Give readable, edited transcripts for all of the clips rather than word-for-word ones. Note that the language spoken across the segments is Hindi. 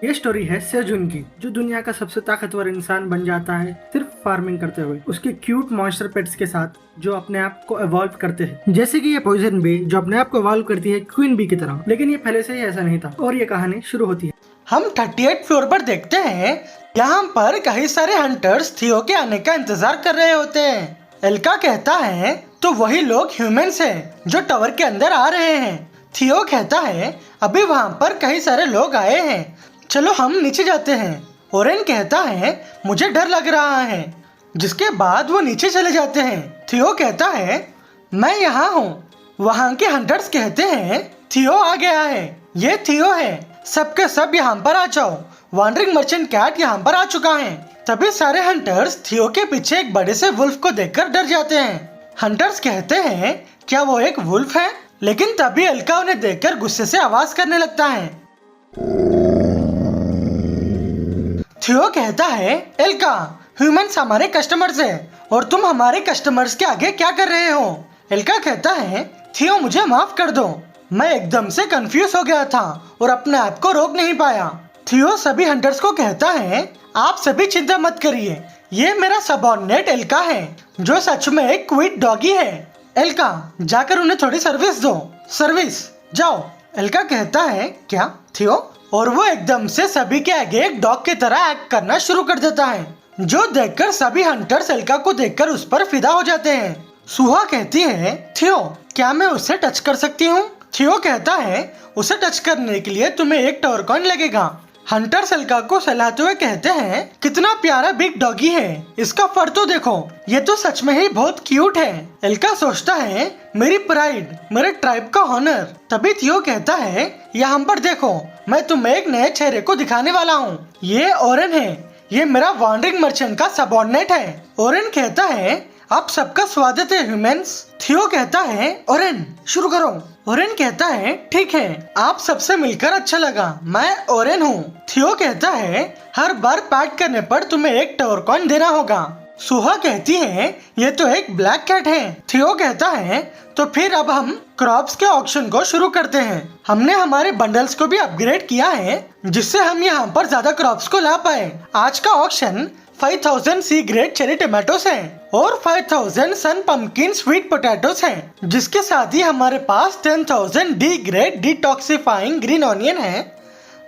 ये स्टोरी है सेजुन की, जो दुनिया का सबसे ताकतवर इंसान बन जाता है सिर्फ फार्मिंग करते हुए, उसके क्यूट मॉन्स्टर पेट्स के साथ जो अपने आप को इवॉल्व करते हैं। जैसे कि ये पॉइजन बी जो अपने आप को इवॉल्व करती है क्वीन बी की तरह, लेकिन ये पहले से ही ऐसा नहीं था। और ये कहानी शुरू होती है। हम 38 फ्लोर पर देखते हैं। यहाँ पर कई सारे हंटर्स थियो के आने का इंतजार कर रहे होते हैं। एल्का कहता है तो वही लोग ह्यूमंस हैं जो टावर के अंदर आ रहे हैं। थियो कहता है अभी वहाँ पर कई सारे लोग आए हैं, चलो हम नीचे जाते हैं। ओरेन कहता है मुझे डर लग रहा है, जिसके बाद वो नीचे चले जाते हैं। थियो कहता है मैं यहाँ हूँ। वहाँ के हंटर्स कहते हैं थियो आ गया है, ये थियो है, सबके सब यहाँ पर आ जाओ। वॉन्डरिंग मर्चेंट कैट यहाँ पर आ चुका है। तभी सारे हंटर्स थियो के पीछे एक बड़े से वुल्फ को देखकर डर जाते हैं। हंटर्स कहते हैं क्या वो एक वुल्फ है, लेकिन तभी एल्का उन्हें देखकर गुस्से से आवाज करने लगता है। थियो कहता है एल्का, ह्यूमंस हमारे कस्टमर्स हैं और तुम हमारे कस्टमर्स के आगे क्या कर रहे हो। एल्का कहता है थियो मुझे माफ कर दो, मैं एकदम से कंफ्यूज हो गया था और अपने आप को रोक नहीं पाया। थियो सभी हंटर्स को कहता है आप सभी चिंता मत करिए, ये मेरा सबऑर्डिनेट एल्का है जो सच में एक क्विट डॉगी है। एल्का जाकर उन्हें थोड़ी सर्विस दो। सर्विस जाओ। एल्का कहता है क्या थियो, और वो एकदम से सभी के आगे एक डॉग की तरह एक्ट करना शुरू कर देता है, जो देखकर सभी हंटर्स एल्का को देखकर उस पर फिदा हो जाते हैं। सुहा कहती है थियो क्या मैं उसे टच कर सकती हूँ। थियो कहता है उसे टच करने के लिए तुम्हें एक टावर कॉइन लगेगा। हंटर्स एल्का को सहलाते हुए कहते हैं कितना प्यारा बिग डॉगी है, इसका फर तो देखो, ये तो सच में ही बहुत क्यूट है। एल्का सोचता है मेरी प्राइड, मेरे ट्राइब का ऑनर। तभी थियो कहता है यहाँ पर देखो, मैं तुम्हें एक नए चेहरे को दिखाने वाला हूँ। ये ओरेन है, ये मेरा वॉन्डरिंग मर्चेंट का सबऑर्डिनेट है। ओरेन कहता है आप सबका स्वागत है ह्यूमंस। थियो कहता है ओरेन शुरू करो। ओरेन कहता है ठीक है, आप सबसे मिलकर अच्छा लगा, मैं ओरेन हूँ। थियो कहता है हर बार पैट करने पर तुम्हें एक टावर कॉइन देना होगा। सुहा कहती है ये तो एक ब्लैक कैट है। थियो कहता है तो फिर अब हम क्रॉप्स के ऑक्शन को शुरू करते हैं। हमने हमारे बंडल्स को भी अपग्रेड किया है, जिससे हम यहाँ पर ज्यादा क्रॉप्स को ला पाए। आज का auction 5000 C grade cherry tomatoes हैं और 5000 सन पम्पकिन स्वीट पोटैटोस हैं, जिसके साथ ही हमारे पास 10,000 D grade detoxifying green onion है,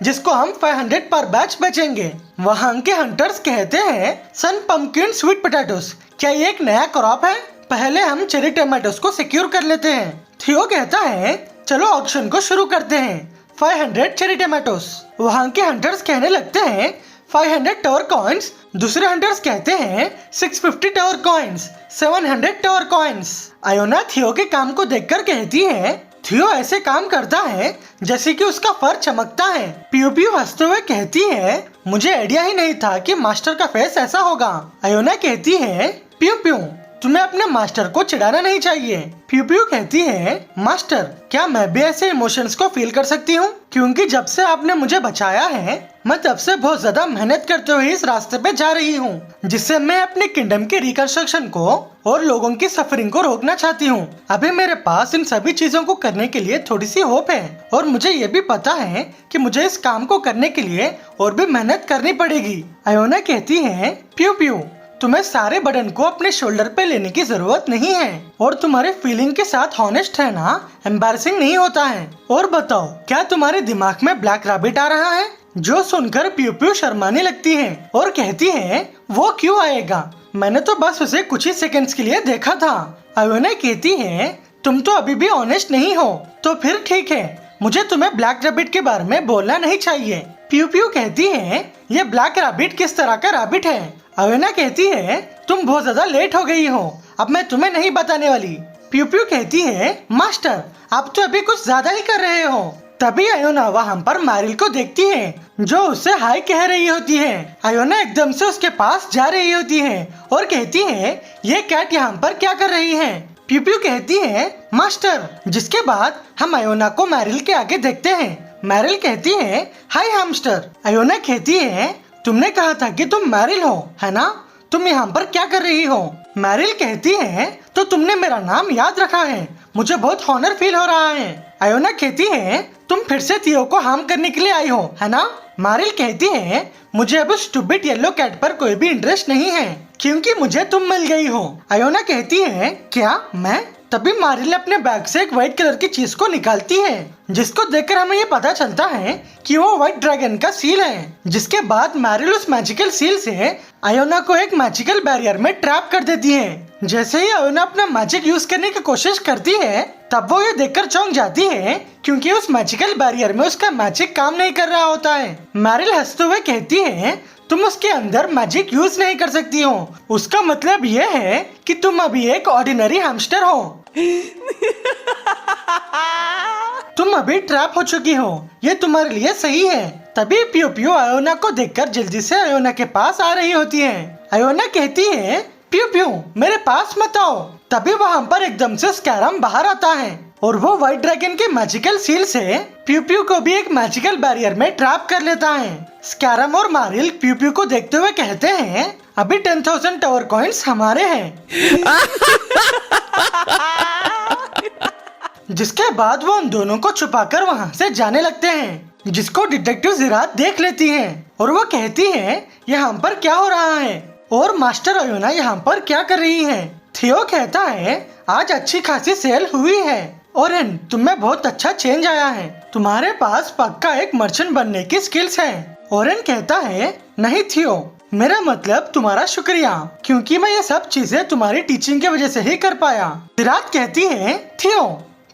जिसको हम 500 पर बैच बेचेंगे। वहाँ के हंटर्स कहते हैं सन पम्पकिन स्वीट पोटैटोस, क्या ये एक नया क्रॉप है? पहले हम चेरी टमाटोस को सिक्योर कर लेते हैं। थियो कहता है चलो ऑक्शन को शुरू करते हैं। 500 चेरी टमाटोस। वहाँ के हंटर्स कहने लगते हैं 500 टावर कॉइन्स। दूसरे हंटर्स कहते हैं 650 tower coins, 700 tower coins. Iona थियो के काम को देखकर कहती है थियो ऐसे काम करता है जैसे कि उसका फर चमकता है। पियो पियो हंसते हुए कहती है मुझे आइडिया ही नहीं था कि मास्टर का फेस ऐसा होगा। आयोना कहती है पियो पियो तुम्हें अपने मास्टर को चिढ़ाना नहीं चाहिए। पियो पियो कहती है मास्टर क्या मैं भी ऐसे इमोशंस को फील कर सकती हूँ, क्योंकि जब से आपने मुझे बचाया है मैं तब से बहुत ज्यादा मेहनत करते हुए इस रास्ते पे जा रही हूँ, जिससे मैं अपने किंगडम के रिकंस्ट्रक्शन को और लोगों की सफरिंग को रोकना चाहती हूँ। अभी मेरे पास इन सभी चीजों को करने के लिए थोड़ी सी होप है, और मुझे ये भी पता है कि मुझे इस काम को करने के लिए और भी मेहनत करनी पड़ेगी। आयोना कहती है पियो पियो तुम्हें सारे बर्डन को अपने शोल्डर पे लेने की जरूरत नहीं है, और तुम्हारे फीलिंग के साथ हॉनेस्ट रहना एम्बैरसिंग नहीं होता है। और बताओ क्या तुम्हारे दिमाग में ब्लैक रैबिट आ रहा है? जो सुनकर पियो पियो शर्माने लगती है और कहती है वो क्यों आएगा, मैंने तो बस उसे कुछ ही सेकंड्स के लिए देखा था। आयोना कहती है तुम तो अभी भी ऑनेस्ट नहीं हो, तो फिर ठीक है, मुझे तुम्हें ब्लैक रैबिट के बारे में बोलना नहीं चाहिए। पियो पियो कहती है ये ब्लैक रैबिट किस तरह का रैबिट है? आयोना कहती है तुम बहुत ज्यादा लेट हो गई हो, अब मैं तुम्हें नहीं बताने वाली। पियो पियो कहती है मास्टर आप तो अभी कुछ ज्यादा ही कर रहे हो। तभी आयोना वहाँ पर मैरिल को देखती है, जो उससे हाय कह रही होती है। आयोना एकदम से उसके पास जा रही होती है और कहती है ये कैट यहाँ पर क्या कर रही है? पियो पियो कहती है मास्टर, जिसके बाद हम आयोना को मैरिल के आगे देखते हैं। मैरिल कहती है हाय हैमस्टर। आयोना कहती है तुमने कहा था कि तुम मैरिल हो, है ना? तुम यहाँ पर क्या कर रही हो? मैरिल कहती है तो तुमने मेरा नाम याद रखा है, मुझे बहुत ऑनर फील हो रहा है। आयोना कहती है तुम फिर से थियो को हार्म करने के लिए आई हो, है ना? मारिल कहती है मुझे अब उस स्टूपिड येलो कैट पर कोई भी इंटरेस्ट नहीं है क्योंकि मुझे तुम मिल गई हो। आयोना कहती है क्या मैं? तभी मारिल अपने बैग से एक व्हाइट कलर की चीज को निकालती है जिसको देखकर हमें ये पता चलता है कि वो व्हाइट ड्रैगन का सील है। जिसके बाद मारिल उस मैजिकल सील से आयोना को एक मैजिकल बैरियर में ट्रैप कर देती है। जैसे ही आयोना अपना मैजिक यूज करने की कोशिश करती है तब वो ये देखकर चौंक जाती है क्योंकि उस मैजिकल बैरियर में उसका मैजिक काम नहीं कर रहा होता है। मैरिल हंसते हुए कहती है तुम उसके अंदर मैजिक यूज नहीं कर सकती हो, उसका मतलब ये है कि तुम अभी एक ऑर्डिनरी हैमस्टर हो। तुम अभी ट्रैप हो चुकी हो, ये तुम्हारे लिए सही है। तभी पियो पियो आयोना को देखकर जल्दी से आयोना के पास आ रही होती है। आयोना कहती है पियो पियो मेरे पास मत आओ। तभी वहाँ पर एकदम से स्कैरम बाहर आता है और वो व्हाइट ड्रैगन के मैजिकल सील से पियो पियो को भी एक मैजिकल बैरियर में ट्रैप कर लेता है। स्कैरम और मारिल पियो पियो को देखते हुए कहते हैं अभी 10,000 टावर कॉइन्स हमारे हैं। जिसके बाद वो उन दोनों को छुपाकर वहाँ से जाने लगते हैं जिसको डिटेक्टिव जिरात देख लेती है और वो कहती है यहाँ पर क्या हो रहा है और मास्टर आयोना यहाँ पर क्या कर रही है। थियो कहता है आज अच्छी खासी सेल हुई है और तुम्हें बहुत अच्छा चेंज आया है, तुम्हारे पास पक्का एक मर्चेंट बनने की स्किल्स है। ओरेन कहता है नहीं थियो, मेरा मतलब तुम्हारा शुक्रिया क्योंकि मैं ये सब चीजें तुम्हारी टीचिंग की वजह से ही कर पाया। जिरात कहती है थियो।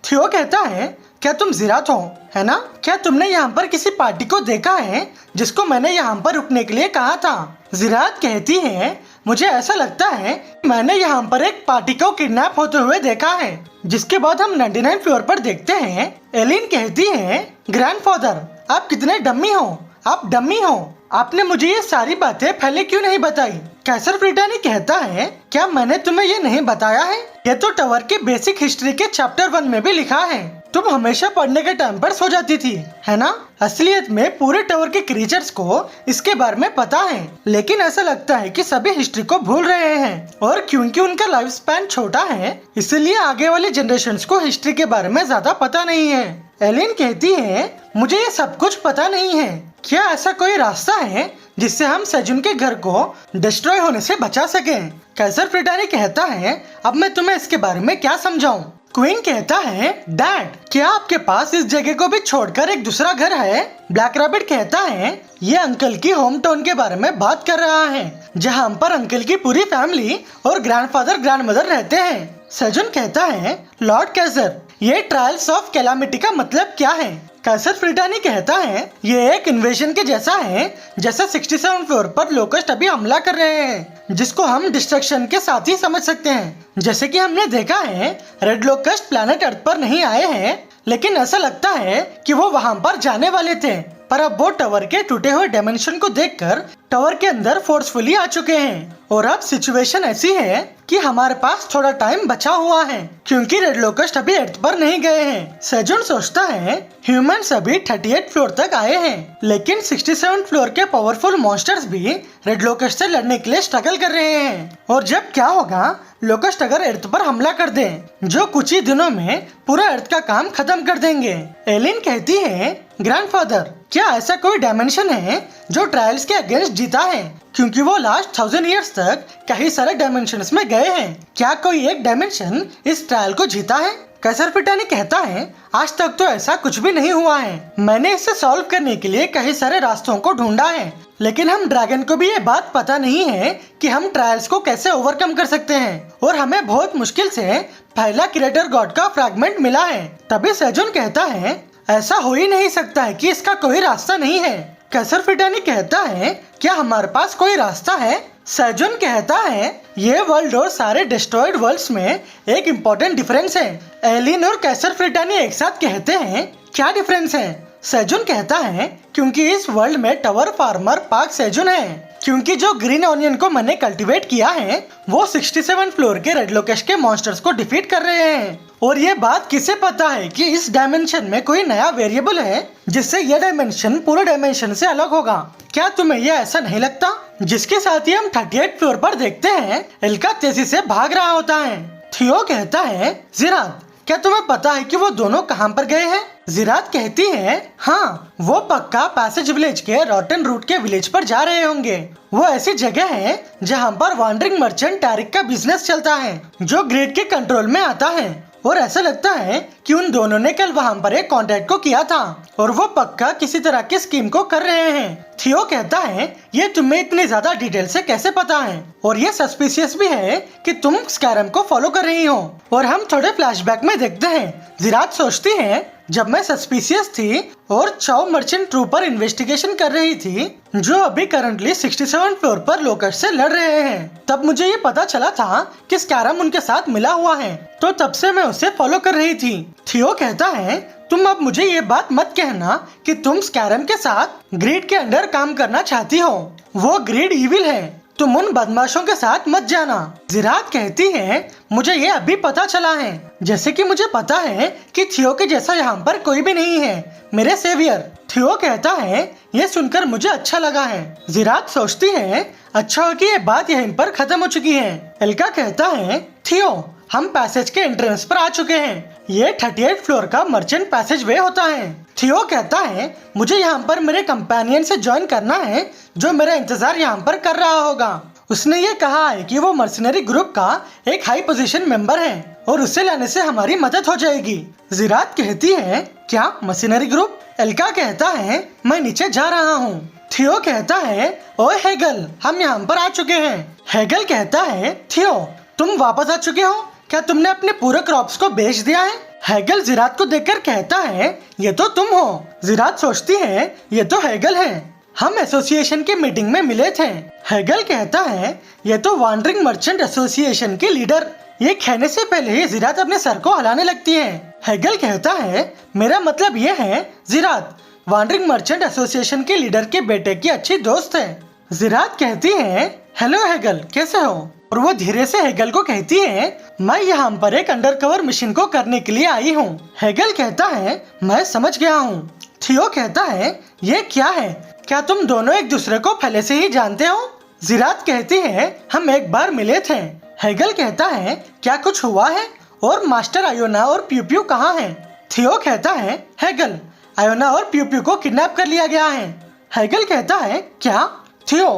थियो कहता है क्या तुम जिरात हो है ना? क्या तुमने यहाँ पर किसी पार्टी को देखा है जिसको मैंने यहाँ पर रुकने के लिए कहा था? जिरात कहती है मुझे ऐसा लगता है मैंने यहाँ पर एक पार्टी को किडनैप होते हुए देखा है। जिसके बाद हम 99 फ्लोर पर देखते हैं। एलिन कहती है ग्रैंडफादर आप कितने डम्मी हो, आप डम्मी हो, आपने मुझे ये सारी बातें पहले क्यों नहीं बताई? कैसर फ्रीटानी कहता है क्या मैंने तुम्हें ये नहीं बताया है? ये तो टावर के बेसिक हिस्ट्री के चैप्टर 1 में भी लिखा है। तुम हमेशा पढ़ने के टाइम पर सो जाती थी है ना? असलियत में पूरे टावर के क्रीचर्स को इसके बारे में पता है लेकिन ऐसा लगता है कि सभी हिस्ट्री को भूल रहे हैं और क्योंकि उनका लाइफ स्पैन छोटा है इसलिए आगे वाले जनरेशन्स को हिस्ट्री के बारे में ज्यादा पता नहीं है। एलिन कहती है मुझे ये सब कुछ पता नहीं है, क्या ऐसा कोई रास्ता है जिससे हम सेजुन के घर को डिस्ट्रॉय होने से बचा सकें? कैसर फ्रीटानी कहता है अब मैं तुम्हें इसके बारे में क्या समझाऊं? क्वीन कहता है डैड क्या आपके पास इस जगह को भी छोड़कर एक दूसरा घर है? ब्लैक रैबिट कहता है ये अंकल की होम टाउन के बारे में बात कर रहा है जहाँ पर अंकल की पूरी फैमिली और ग्रैंडफादर ग्रैंडमदर रहते हैं। सेजुन कहता है लॉर्ड कैसर ये ट्रायल्स ऑफ कैलामिटी का मतलब क्या है? कैसर फ्रीटानी कहता है ये एक इन्वेजन के जैसा है जैसे 67 फ्लोर पर लोकस्ट अभी हमला कर रहे हैं जिसको हम डिस्ट्रक्शन के साथ ही समझ सकते हैं। जैसे कि हमने देखा है रेड लोकस्ट प्लैनेट अर्थ पर नहीं आए हैं लेकिन ऐसा लगता है कि वो वहां पर जाने वाले थे पर अब वो टावर के टूटे हुए डायमेंशन को देखकर टावर के अंदर फोर्सफुली आ चुके हैं और अब सिचुएशन ऐसी है कि हमारे पास थोड़ा टाइम बचा हुआ है क्योंकि रेड लोकस्ट अभी अर्थ पर नहीं गए हैं। सेजुन सोचता है ह्यूमंस अभी 38 फ्लोर तक आए हैं लेकिन 67 फ्लोर के पावरफुल मॉन्स्टर्स भी रेड लोकस्ट से लड़ने के लिए स्ट्रगल कर रहे हैं और जब क्या होगा लोकस्ट अगर अर्थ पर हमला कर दे जो कुछ ही दिनों में पूरा अर्थ का काम खत्म कर देंगे। एलिन कहती है ग्रैंडफादर क्या ऐसा कोई डायमेंशन है जो ट्रायल्स के अगेंस्ट जीता है क्योंकि वो लास्ट 1000 इयर्स तक कई सारे डायमेंशंस में गए हैं, क्या कोई एक डायमेंशन इस ट्रायल को जीता है? कैसर फ्रीटानी कहता है आज तक तो ऐसा कुछ भी नहीं हुआ है, मैंने इसे सॉल्व करने के लिए कई सारे रास्तों को ढूंढा है लेकिन हम ड्रैगन को भी ये बात पता नहीं है कि हम ट्रायल्स को कैसे ओवरकम कर सकते हैं और हमें बहुत मुश्किल से पहला क्रिएटर गॉड का फ्रैगमेंट मिला है। तभी सेजुन कहता है ऐसा हो ही नहीं सकता है कि इसका कोई रास्ता नहीं है। कैसर फ्रीटानी कहता है क्या हमारे पास कोई रास्ता है? सेजुन कहता है ये वर्ल्ड और सारे डिस्ट्रॉयड वर्ल्ड्स में एक इम्पोर्टेंट डिफरेंस है। एलिन और कैसर फ्रीटानी एक साथ कहते हैं क्या डिफरेंस है? सेजुन कहता है क्योंकि इस वर्ल्ड में टावर फार्मर पार्क सेजुन है क्योंकि जो ग्रीन ऑनियन को मैंने कल्टीवेट किया है वो 67 फ्लोर के रेड लोकेस्ट के मॉन्स्टर्स को डिफीट कर रहे हैं और ये बात किसे पता है कि इस डायमेंशन में कोई नया वेरिएबल है जिससे ये डायमेंशन पूरे डायमेंशन से अलग होगा। क्या तुम्हें ये ऐसा नहीं लगता? जिसके साथ ही हम 38 फ्लोर पर देखते हैं एल्का तेजी से भाग रहा होता है। थियो कहता है जिरात क्या तुम्हें पता है कि वो दोनों कहाँ पर गए हैं? जिरात कहती है हाँ, वो पक्का पैसेज विलेज के रॉटन रूट के विलेज पर जा रहे होंगे। वो ऐसी जगह है जहाँ पर वॉन्डरिंग मर्चेंट टैरिक का बिजनेस चलता है जो ग्रिड के कंट्रोल में आता है। और ऐसा लगता है कि उन दोनों ने कल वहाँ पर एक कॉन्ट्रैक्ट को किया था और वो पक्का किसी तरह की स्कीम को कर रहे हैं। थियो कहता है ये तुम्हें इतनी ज्यादा डिटेल से कैसे पता है, और ये सस्पिशियस भी है कि तुम स्कैरम को फॉलो कर रही हो। और हम थोड़े फ्लैशबैक में देखते हैं, जिरात सोचती है जब मैं सस्पिशियस थी और चाओ मर्चेंट ट्रूपर इन्वेस्टिगेशन कर रही थी जो अभी करंटली 67 फ्लोर पर लोकस्ट से लड़ रहे हैं, तब मुझे ये पता चला था कि स्कैरम उनके साथ मिला हुआ है, तो तब से मैं उसे फॉलो कर रही थी। थियो कहता है तुम अब मुझे ये बात मत कहना कि तुम स्कैरम के साथ ग्रिड के अंडर काम करना चाहती हो, वो ग्रिड इविल है, तुम उन बदमाशों के साथ मत जाना। जिरात कहती है मुझे ये अभी पता चला है, जैसे कि मुझे पता है कि थियो के जैसा यहाँ पर कोई भी नहीं है, मेरे सेवियर। थियो कहता है ये सुनकर मुझे अच्छा लगा है। जिरात सोचती है अच्छा हो कि ये बात यहीं पर खत्म हो चुकी है। एल्का कहता है थियो हम पैसेज के एंट्रेंस पर आ चुके हैं, ये 38 फ्लोर का मर्चेंट पैसेज वे होता है। थियो कहता है मुझे यहाँ पर मेरे कंपेनियन से ज्वाइन करना है जो मेरा इंतजार यहाँ पर कर रहा होगा। उसने ये कहा है कि वो मर्सिनरी ग्रुप का एक हाई पोजीशन मेंबर है और उसे लाने से हमारी मदद हो जाएगी। जिरात कहती है क्या मर्सिनरी ग्रुप? एल्का कहता है मैं नीचे जा रहा हूँ। थियो कहता है ओए हेगल हम यहाँ पर आ चुके हैं। हेगल कहता है थियो तुम वापस आ चुके हो, क्या तुमने अपने पूरे क्रॉप्स को बेच दिया है? हेगल जिरात को देखकर कहता है ये तो तुम हो। जिरात सोचती है ये तो हेगल है, हम एसोसिएशन की मीटिंग में मिले थे। हेगल कहता है ये तो वॉन्डरिंग मर्चेंट एसोसिएशन के लीडर। ये कहने से पहले ही जिरात अपने सर को हिलाने लगती है। हेगल कहता है मेरा मतलब ये है जिरात वॉन्डरिंग मर्चेंट एसोसिएशन के लीडर के बेटे की अच्छी दोस्त है। जिरात कहती है हेलो हेगल कैसे हो? और वो धीरे से हेगल को कहती है मैं यहाँ पर एक अंडरकवर मिशन को करने के लिए आई हूँ। हेगल कहता है मैं समझ गया हूँ। थियो कहता है ये क्या है, क्या तुम दोनों एक दूसरे को पहले से ही जानते हो? जिरात कहती है हम एक बार मिले थे। हेगल कहता है क्या कुछ हुआ है, और मास्टर आयोना और प्यू प्यू कहाँ हैं? थियो कहता है हेगल आयोना और प्यू प्यू को किडनैप कर लिया गया है। हेगल कहता है क्या? थियो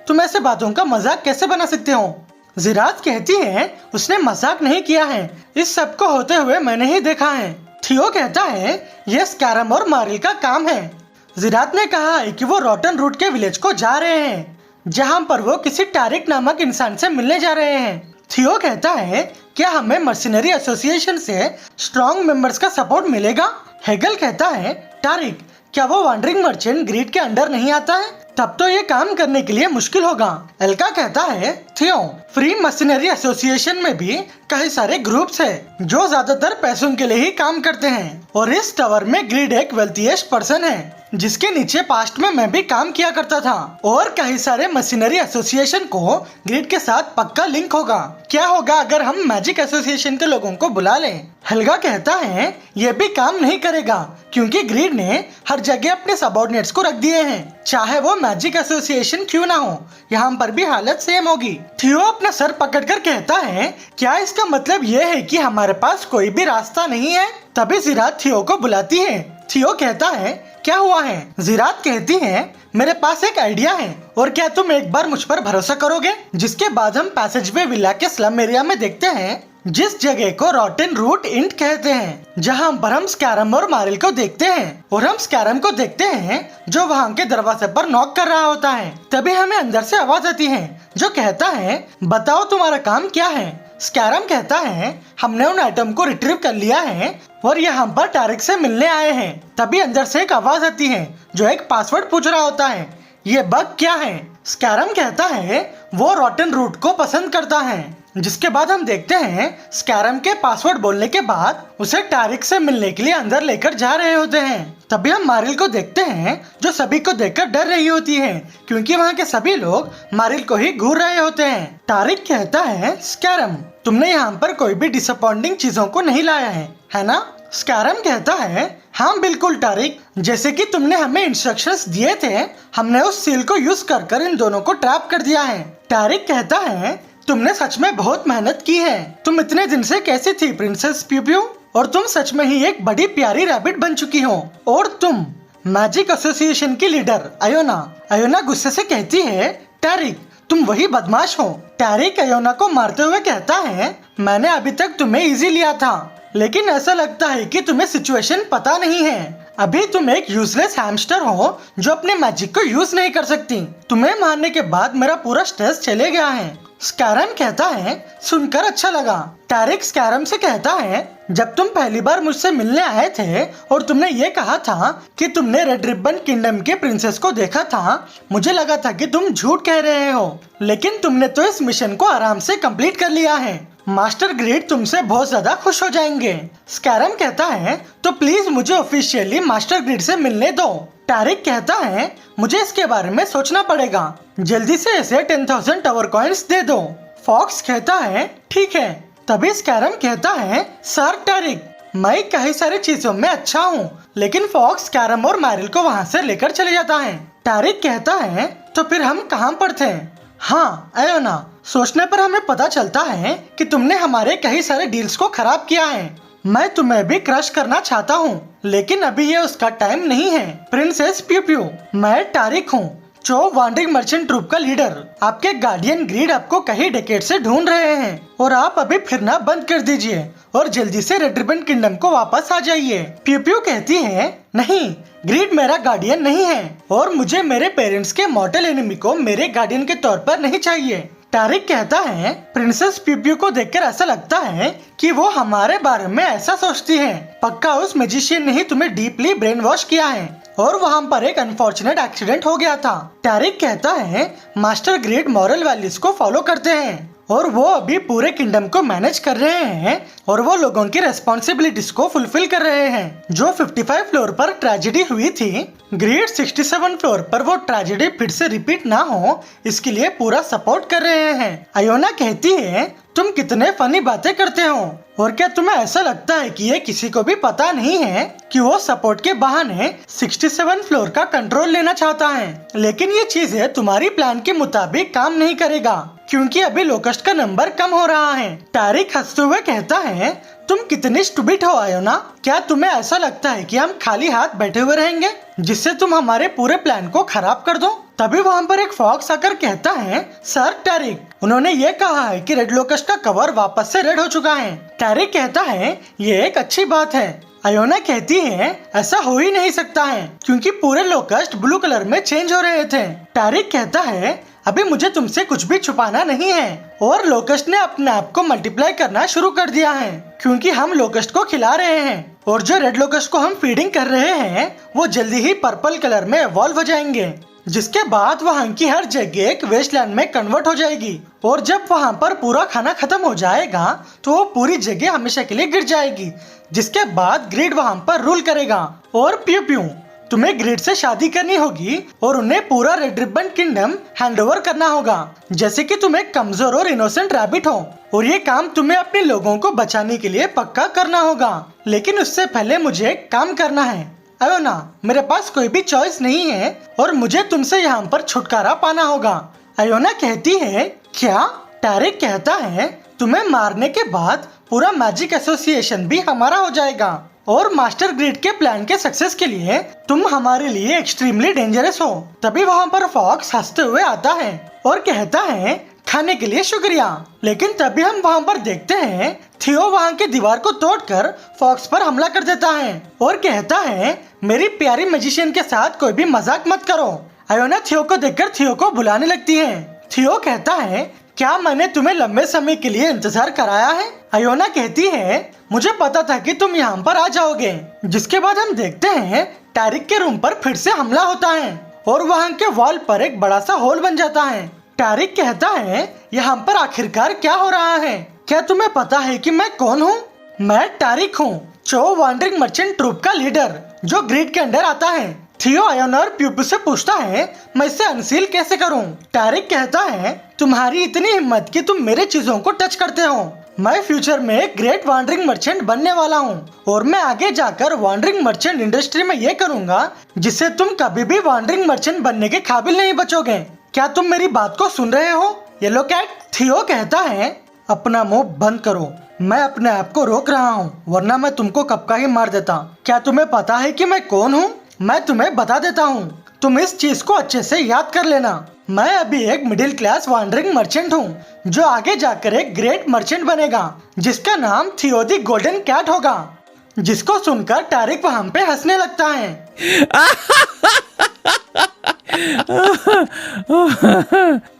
तुम ऐसे बातों का मजाक कैसे बना सकते हो? जिरात कहती है उसने मजाक नहीं किया है, इस सब को होते हुए मैंने ही देखा है। थियो कहता है ये स्कैरम और मारिल का काम है। जिरात ने कहा है कि वो रॉटन रूट के विलेज को जा रहे हैं जहां पर वो किसी टैरिक नामक इंसान से मिलने जा रहे हैं। थियो कहता है क्या हमें मर्सिनरी एसोसिएशन से स्ट्रॉन्ग मेंबर्स का सपोर्ट मिलेगा? हेगल कहता है टैरिक क्या वो वॉन्डरिंग मर्चेंट ग्रिड के अंडर नहीं आता है? तब तो ये काम करने के लिए मुश्किल होगा। एल्का कहता है थियो फ्री मर्सिनरी एसोसिएशन में भी कई सारे ग्रुप्स हैं जो ज्यादातर पैसों के लिए ही काम करते हैं, और इस टावर में ग्रिड एक वेल्थीएस्ट पर्सन है जिसके नीचे पास्ट में मैं भी काम किया करता था, और कई सारे मशीनरी एसोसिएशन को ग्रिड के साथ पक्का लिंक होगा। क्या होगा अगर हम मैजिक एसोसिएशन के लोगों को बुला लें? हेल्गा कहता है ये भी काम नहीं करेगा क्योंकि ग्रिड ने हर जगह अपने सबऑर्डिनेट्स को रख दिए हैं, चाहे वो मैजिक एसोसिएशन क्यों ना हो, यहाँ पर भी हालत सेम होगी। थियो अपना सर पकड़कर कहता है क्या इसका मतलब ये है कि हमारे पास कोई भी रास्ता नहीं है? तभी जिरात थियो को बुलाती है। थियो कहता है क्या हुआ है? जिरात कहती है मेरे पास एक आइडिया है, और क्या तुम एक बार मुझ पर भरोसा करोगे? जिसके बाद हम पैसेजवे विला के स्लम एरिया में देखते हैं जिस जगह को रॉटन रूट इंट कहते हैं, जहां पर हम स्कैरम और मारिल को देखते हैं, और हम स्कैरम को देखते हैं जो वहां के दरवाजे पर नॉक कर रहा होता है। तभी हमें अंदर से आवाज आती है जो कहता है बताओ तुम्हारा काम क्या है? स्कैरम कहता है हमने उन आइटम को रिट्रीव कर लिया है और यहाँ पर टैरिक से मिलने आए हैं। तभी अंदर से एक आवाज आती है जो एक पासवर्ड पूछ रहा होता है, ये बग क्या है? स्कैरम कहता है वो रॉटन रूट को पसंद करता है। जिसके बाद हम देखते हैं स्कैरम के पासवर्ड बोलने के बाद उसे टैरिक से मिलने के लिए अंदर लेकर जा रहे होते हैं। तभी हम मारिल को देखते हैं जो सभी को देखकर डर रही होती है क्योंकि वहाँ के सभी लोग मारिल को ही घूर रहे होते हैं। टैरिक कहता है स्कैरम तुमने यहाँ पर कोई भी डिसअपॉइंटिंग चीजों को नहीं लाया है ना? स्कैरम कहता है हाँ बिल्कुल टैरिक, जैसे कि तुमने हमें इंस्ट्रक्शंस दिए थे हमने उस सील को यूज कर इन दोनों को ट्रैप कर दिया है। टैरिक कहता है तुमने सच में बहुत मेहनत की है, तुम इतने दिन से कैसी थी प्रिंसेस प्यू प्यू? और तुम सच में ही एक बड़ी प्यारी रैबिट बन चुकी हो। और तुम मैजिक एसोसिएशन की लीडर अयोना। अयोना गुस्से से कहती है, टैरिक तुम वही बदमाश हो। टैरिक अयोना को मारते हुए कहता है, मैंने अभी तक तुम्हें इजी लिया था, लेकिन ऐसा लगता है कि तुम्हें सिचुएशन पता नहीं है। अभी तुम एक यूजलेस हैमस्टर हो जो अपने मैजिक को यूज नहीं कर सकती। तुम्हें मारने के बाद मेरा पूरा स्ट्रेस चले गया है। स्कैरम कहता है, सुनकर अच्छा लगा। टैरिक स्कैरम से कहता है, जब तुम पहली बार मुझसे मिलने आए थे और तुमने ये कहा था कि तुमने रेड रिबन किंगडम के प्रिंसेस को देखा था, मुझे लगा था कि तुम झूठ कह रहे हो, लेकिन तुमने तो इस मिशन को आराम से कंप्लीट कर लिया है। मास्टर ग्रिड तुमसे बहुत ज्यादा खुश हो जाएंगे। स्कैरम कहता है, तो प्लीज मुझे ऑफिशियली मास्टर ग्रिड से मिलने दो। टैरिक कहता है, मुझे इसके बारे में सोचना पड़ेगा, जल्दी से इसे 10,000 टावर कॉइन्स दे दो। फॉक्स कहता है, ठीक है। तभी स्कैरम कहता है, सर टैरिक मैं कई सारी चीजों में अच्छा हूँ, लेकिन फॉक्स स्कैरम और मैरिल को वहाँ से लेकर चले जाता है। टैरिक कहता है, तो फिर हम कहाँ पर थे? हाँ अयोना, सोचने पर हमें पता चलता है कि तुमने हमारे कई सारे डील्स को खराब किया है। मैं तुम्हें भी क्रश करना चाहता हूँ, लेकिन अभी ये उसका टाइम नहीं है। प्रिंसेस प्यू प्यू, मैं टैरिक हूँ, जो वांडरिंग मर्चेंट ट्रूप का लीडर। आपके गार्डियन ग्रीड आपको कई डेकेड से ढूंढ रहे हैं और आप अभी फिरना बंद कर दीजिए और जल्दी से रेड रिबन किंगडम को वापस आ जाइए। प्यू प्यू कहती है, नहीं, ग्रीड मेरा गार्डियन नहीं है और मुझे मेरे पेरेंट्स के मॉर्टल एनिमी को मेरे गार्डियन के तौर पर नहीं चाहिए। टैरिक कहता है, प्रिंसेस प्यू प्यू को देखकर ऐसा लगता है कि वो हमारे बारे में ऐसा सोचती है। पक्का उस मैजिशियन ने ही तुम्हें डीपली ब्रेन वॉश किया है और वहाँ पर एक अनफॉर्चुनेट एक्सीडेंट हो गया था। टैरिक कहता है, मास्टर ग्रिड मॉरल वैल्यूज को फॉलो करते हैं और वो अभी पूरे किंगडम को मैनेज कर रहे हैं और वो लोगों की रेस्पॉन्सिबिलिटीज को फुलफिल कर रहे हैं। जो 55 फ्लोर पर ट्रेजेडी हुई थी, ग्रिड 67 फ्लोर पर वो ट्रेजेडी फिर से रिपीट ना हो, इसके लिए पूरा सपोर्ट कर रहे हैं। अयोना कहती है, तुम कितने फनी बातें करते हो और क्या तुम्हें ऐसा लगता है कि ये किसी को भी पता नहीं है कि वो सपोर्ट के बहाने 67 फ्लोर का कंट्रोल लेना चाहता है। लेकिन ये चीजें तुम्हारी प्लान के मुताबिक काम नहीं करेगा क्योंकि अभी लोकस्ट का नंबर कम हो रहा है। टैरिक हंसते हुए कहता है, तुम कितनी स्टूपिड हो अयोना। क्या तुम्हें ऐसा लगता है कि हम खाली हाथ बैठे हुए रहेंगे जिससे तुम हमारे पूरे प्लान को खराब कर दो? तभी वहाँ पर एक फॉक्स आकर कहता है, सर टैरिक, उन्होंने ये कहा है कि रेड लोकस्ट का कवर वापस से रेड हो चुका है। टैरिक कहता है, ये एक अच्छी बात है। अयोना कहती है, ऐसा हो ही नहीं सकता है क्योंकि पूरे लोकस्ट ब्लू कलर में चेंज हो रहे थे। टैरिक कहता है, अभी मुझे तुमसे कुछ भी छुपाना नहीं है और लोकस्ट ने अपने आप को मल्टीप्लाई करना शुरू कर दिया है क्योंकि हम लोकस्ट को खिला रहे हैं और जो रेड लोकस्ट को हम फीडिंग कर रहे हैं वो जल्दी ही पर्पल कलर में इवॉल्व हो जाएंगे, जिसके बाद वहाँ की हर जगह एक वेस्टलैंड में कन्वर्ट हो जाएगी और जब वहाँ पर पूरा खाना खत्म हो जाएगा तो वो पूरी जगह हमेशा के लिए गिर जाएगी, जिसके बाद ग्रिड वहाँ पर रूल करेगा। और प्यू प्यू, तुम्हें ग्रिड से शादी करनी होगी और उन्हें पूरा रेड रिबन किंगडम हैंडओवर करना होगा, जैसे कि तुम एक कमजोर और इनोसेंट रैबिट हो और ये काम तुम्हें अपने लोगों को बचाने के लिए पक्का करना होगा। लेकिन उससे पहले मुझे एक काम करना है अयोना, मेरे पास कोई भी चॉइस नहीं है और मुझे तुमसे यहाँ पर छुटकारा पाना होगा। अयोना कहती है, क्या? टैरिक कहता है, तुम्हें मारने के बाद पूरा मैजिक एसोसिएशन भी हमारा हो जाएगा और मास्टर ग्रिड के प्लान के सक्सेस के लिए तुम हमारे लिए एक्सट्रीमली डेंजरस हो। तभी वहाँ पर फॉक्स हंसते हुए आता है और कहता है, खाने के लिए शुक्रिया। लेकिन तभी हम वहाँ पर देखते हैं थियो वहाँ की दीवार को तोड़कर फॉक्स पर हमला कर देता है और कहता है, मेरी प्यारी मैजिशियन के साथ कोई भी मजाक मत करो। अयोना थियो को देखकर थियो को बुलाने लगती है। थियो कहता है, क्या मैंने तुम्हें लंबे समय के लिए इंतजार कराया है? अयोना कहती है, मुझे पता था कि तुम यहाँ पर आ जाओगे। जिसके बाद हम देखते हैं टैरिक के रूम पर फिर से हमला होता है और वहाँ के वॉल पर एक बड़ा सा होल बन जाता है। टैरिक कहता है, यहाँ पर आखिरकार क्या हो रहा है? क्या तुम्हें पता है कि मैं कौन हूँ? मैं टैरिक हूँ, जो वांडरिंग मर्चेंट ट्रूप का लीडर जो ग्रिड के अंडर आता है। थियो अयोना और प्यूपू से पूछता है, मैं इसे अनसील कैसे करूं? टैरिक कहता है, तुम्हारी इतनी हिम्मत कि तुम मेरे चीजों को टच करते हो। मैं फ्यूचर में एक ग्रेट वांडरिंग मर्चेंट बनने वाला हूँ और मैं आगे जाकर वांडरिंग मर्चेंट इंडस्ट्री में ये करूँगा जिससे तुम कभी भी वांडरिंग मर्चेंट बनने के काबिल नहीं बचोगे। क्या तुम मेरी बात को सुन रहे हो? येलो कैट थियो कहता है, अपना मुंह बंद करो, मैं अपने आप को रोक रहा हूँ, वरना मैं तुमको कब का ही मार देता। क्या तुम्हें पता है कि मैं कौन हूँ? मैं तुम्हें बता देता हूँ, तुम इस चीज को अच्छे से याद कर लेना। मैं अभी एक मिडिल क्लास वॉन्डरिंग मर्चेंट हूँ, जो आगे जाकर एक ग्रेट मर्चेंट बनेगा, जिसका नाम थियो द गोल्डन कैट होगा। जिसको सुनकर टैरिक वहाँ पे हंसने लगता है।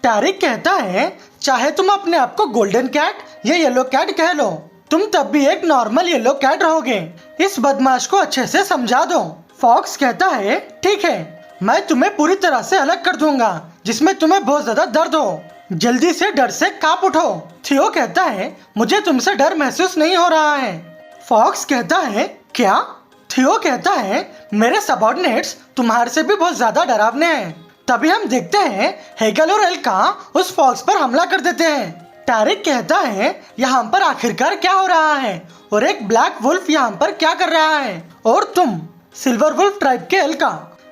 टैरिक कहता है, चाहे तुम अपने आप को गोल्डन कैट या येलो कैट कह लो, तुम तब भी एक नॉर्मल येलो कैट रहोगे। इस बदमाश को अच्छे से समझा दो। फॉक्स कहता है, ठीक है, मैं तुम्हें पूरी तरह से अलग कर दूंगा, जिसमें तुम्हें बहुत ज्यादा दर्द हो। जल्दी से डर से कांप उठो। थियो कहता है, मुझे तुमसे डर महसूस नहीं हो रहा है। फॉक्स कहता है, क्या? थियो कहता है, मेरे सबऑर्डिनेट्स तुम्हारे से भी बहुत ज्यादा डरावने हैं। तभी हम देखते हैं हेगल और एल्का उस फॉक्स पर हमला कर देते हैं। टैरिक कहता है, यहाँ पर आखिरकार क्या हो रहा है और एक ब्लैक वुल्फ यहाँ पर क्या कर रहा है? और तुम सिल्वर वुल्फ ट्राइब के एल्का,